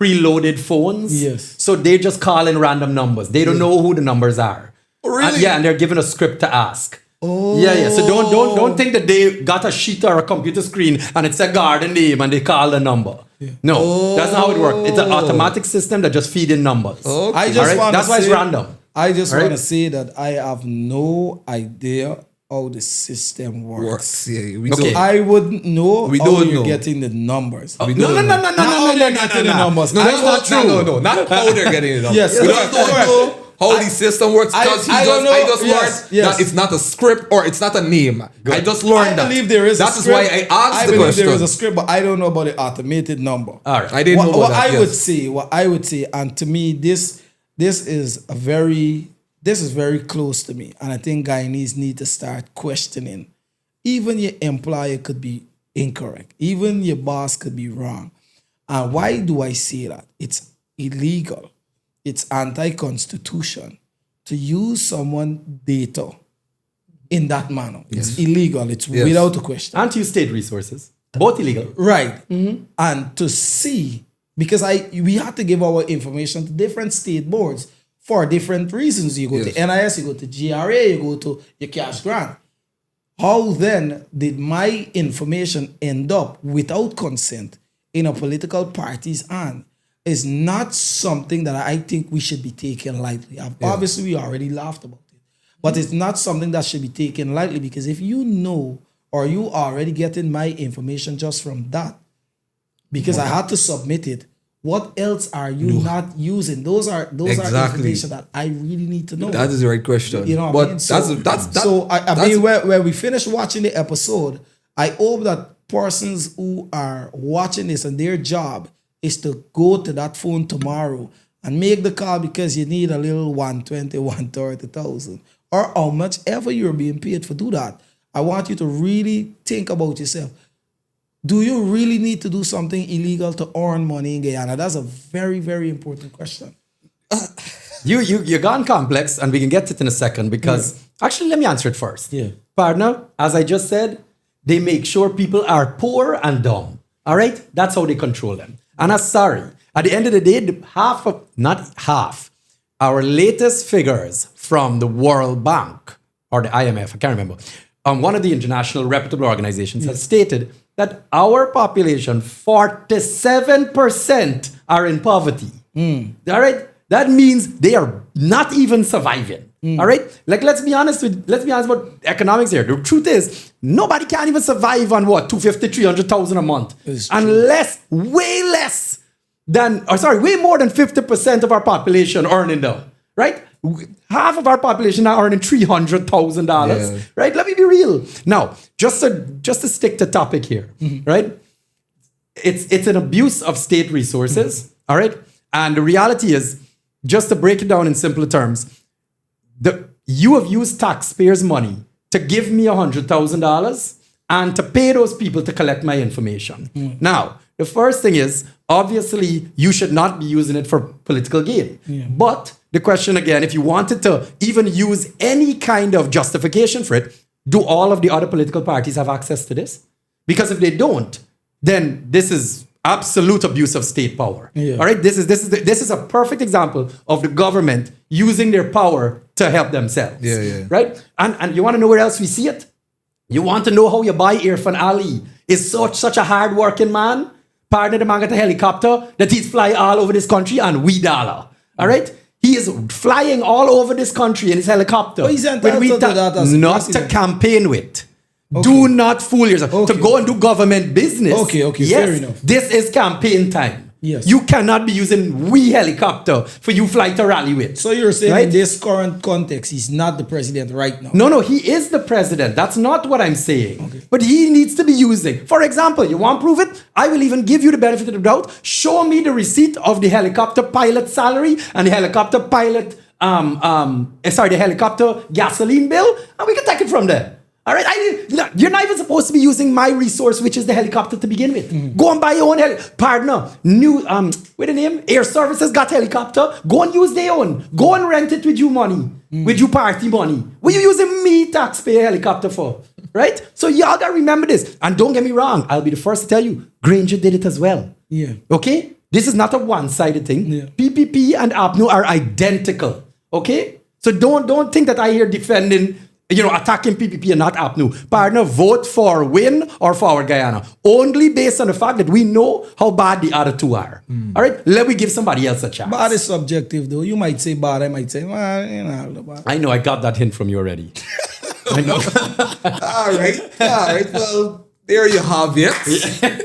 preloaded phones. Yes. So they just call in random numbers. They don't know who the numbers are. Really? And they're given a script to ask. Oh. Yeah. So don't think that they got a sheet or a computer screen and it's a garden name and they call the number. No, that's not how it works. It's an automatic system that just feed in numbers. Okay. I just All right? want That's why it's random. I just All right? want to say that I have no idea how the system works. Yeah, we Okay. don't. I wouldn't know We how don't you're know. getting the numbers. No, numbers. No, I that's know- not true. No, not how they're getting it up. Yes, we yes, don't know how the system works because I don't know. I just Yes, learned yes. that it's not a script or it's not a name. I just learned that. I believe there is That a is script. why I asked I the believe question. there is a script, but I don't know about the automated number. All right. I didn't know about what that. I yes. what I would say, and to me, this is very close to me, and I think Guyanese need to start questioning. Even your employer could be incorrect. Even your boss could be wrong. And why do I say that? It's illegal. It's anti-constitution to use someone's data in that manner. It's illegal. It's Yes. without a question. Anti-state resources, both illegal. Right. And to see, because we had to give our information to different state boards for different reasons. You go Yes. to NIS, you go to GRA, you go to your cash grant. How then did my information end up without consent in a political party's hand is not something that I think we should be taking lightly. Obviously, we already laughed about it, but it's not something that should be taken lightly because if you know or you already getting my information just from that, because I had to submit it, what else are you not using? Those are Exactly. information that I really need to know. That is the right question. You know what but I mean? So I mean, where we finish watching the episode, I hope that persons who are watching this and their job is to go to that phone tomorrow and make the call because you need a little 120, 130,000 or how much ever you're being paid for do that. I want you to really think about yourself. Do you really need to do something illegal to earn money in Guyana? That's a very, very important question. You're gone complex, and we can get to it in a second because actually, let me answer it first. Yeah. Partner, as I just said, they make sure people are poor and dumb. All right? That's how they control them. And I'm sorry. At the end of the day, not half, our latest figures from the World Bank or the IMF, I can't remember, one of the international reputable organizations has stated that our population, 47% are in poverty. All right? That means they are not even surviving. All right? Like, let's be honest about economics here. The truth is, nobody can even survive on what? 250, 300,000 a month. It's true. Unless, way more than 50% of our population earning them. Right? Half of our population are earning $300,000. Yeah. Right? Let me be real. Now, just to stick to topic here, right? It's an abuse of state resources, all right? And the reality is, just to break it down in simpler terms, you have used taxpayers' money to give me $100,000 and to pay those people to collect my information. Now, the first thing is, obviously, you should not be using it for political gain. But the question again, if you wanted to even use any kind of justification for it, do all of the other political parties have access to this? Because if they don't, then this is absolute abuse of state power. Yeah. All right, this is a perfect example of the government using their power to help themselves. Yeah. Right, and you want to know where else we see it? You want to know how you buy Irfan Ali is such a hard working man. Partner the man got a helicopter that he's flying all over this country and we dollar. All right. He is flying all over this country in his helicopter. Well, he's entitled to that as a not president. to campaign with. Do not fool yourself. Okay. To go and do government business. Okay, Yes, fair enough. this is campaign time. Yes. You cannot be using we helicopter for you fly to rally with. So you're saying Right? in this current context, he's not the president right now? No, he is the president. That's not what I'm saying. But he needs to be using. For example, you want to prove it? I will even give you the benefit of the doubt. Show me the receipt of the helicopter pilot salary and the helicopter pilot, the helicopter gasoline bill, and we can take it from there. All right, you're not even supposed to be using my resource, which is the helicopter to begin with. Go and buy your own partner. New, with the name Air Services got helicopter. Go and use their own. Go and rent it with you money, with you party money. What are you using me taxpayer helicopter for? Right? So y'all gotta remember this. And don't get me wrong, I'll be the first to tell you, Granger did it as well. Yeah. Okay? This is not a one-sided thing. Yeah. PPP and APNU are identical. Okay? So don't think that I here defending, attacking PPP and not APNU. Partner, vote for win or for our Guyana. Only based on the fact that we know how bad the other two are. All right? Let me give somebody else a chance. Bad is subjective, though. You might say bad, I might say, bad. I know, I got that hint from you already. I know. All right. Well, there you have it.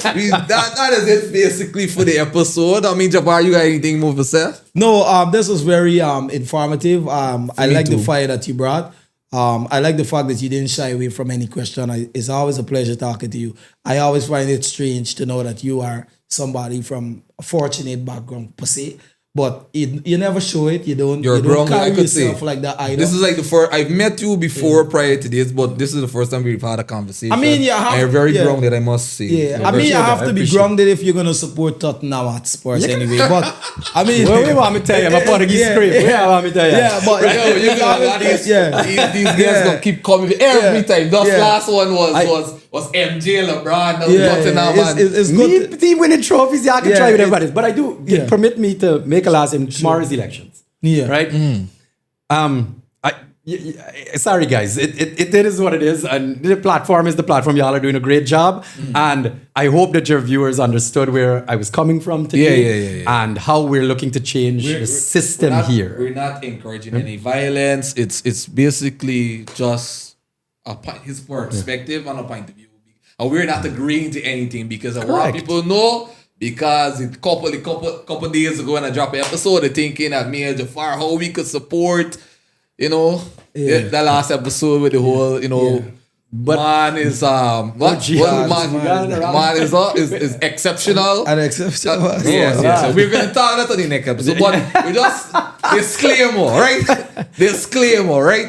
That is it basically for the episode. I mean, Jabour, you got anything more to say? No, this was very informative. I like the too. fire that you brought. I like the fact that you didn't shy away from any question. It's always a pleasure talking to you. I always find it strange to know that you are somebody from a fortunate background per se, but you never show it. You don't carry yourself like that either. This is like the first. I've met you before prior to this, but this is the first time we've had a conversation. I mean, you're very grounded, I must say. Yeah, I mean, you have to be grounded if you're going to support Tottenham Hotspurs anyway. But I mean, What do you want me to tell you? I'm a Portuguese script. What do you want me to tell you? Yeah, but These guys gonna keep coming every time. This last one was MJ, LeBron, Tottenham, and it's good. Me team winning trophies, yeah, I can try with everybody. But I do Yeah. permit me to make a last in tomorrow's elections. Yeah. Right? Sorry guys, it is what it is, and the platform is the platform. Y'all are doing a great job, and I hope that your viewers understood where I was coming from today, and how we're looking to change the system here. We're not encouraging any violence. It's basically just his perspective and a point of view. And we're not agreeing to anything because I want people to know. Because a couple days ago when I dropped an episode, they're thinking that me and Jafar, how we could support, the last episode with the whole, but man is man is exceptional. An exceptional. Yes. So we're gonna talk that on the next episode. But we just disclaimer, right?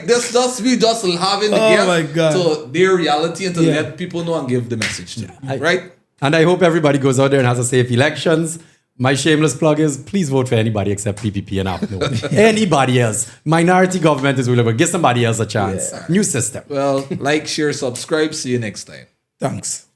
We just having the my guests God. to their reality and to let people know and give the message to them, right? And I hope everybody goes out there and has a safe elections. My shameless plug is please vote for anybody except PPP and APNU. Anybody else. Minority government is willing, but give somebody else a chance. New system. Well, like, share, subscribe. See you next time. Thanks.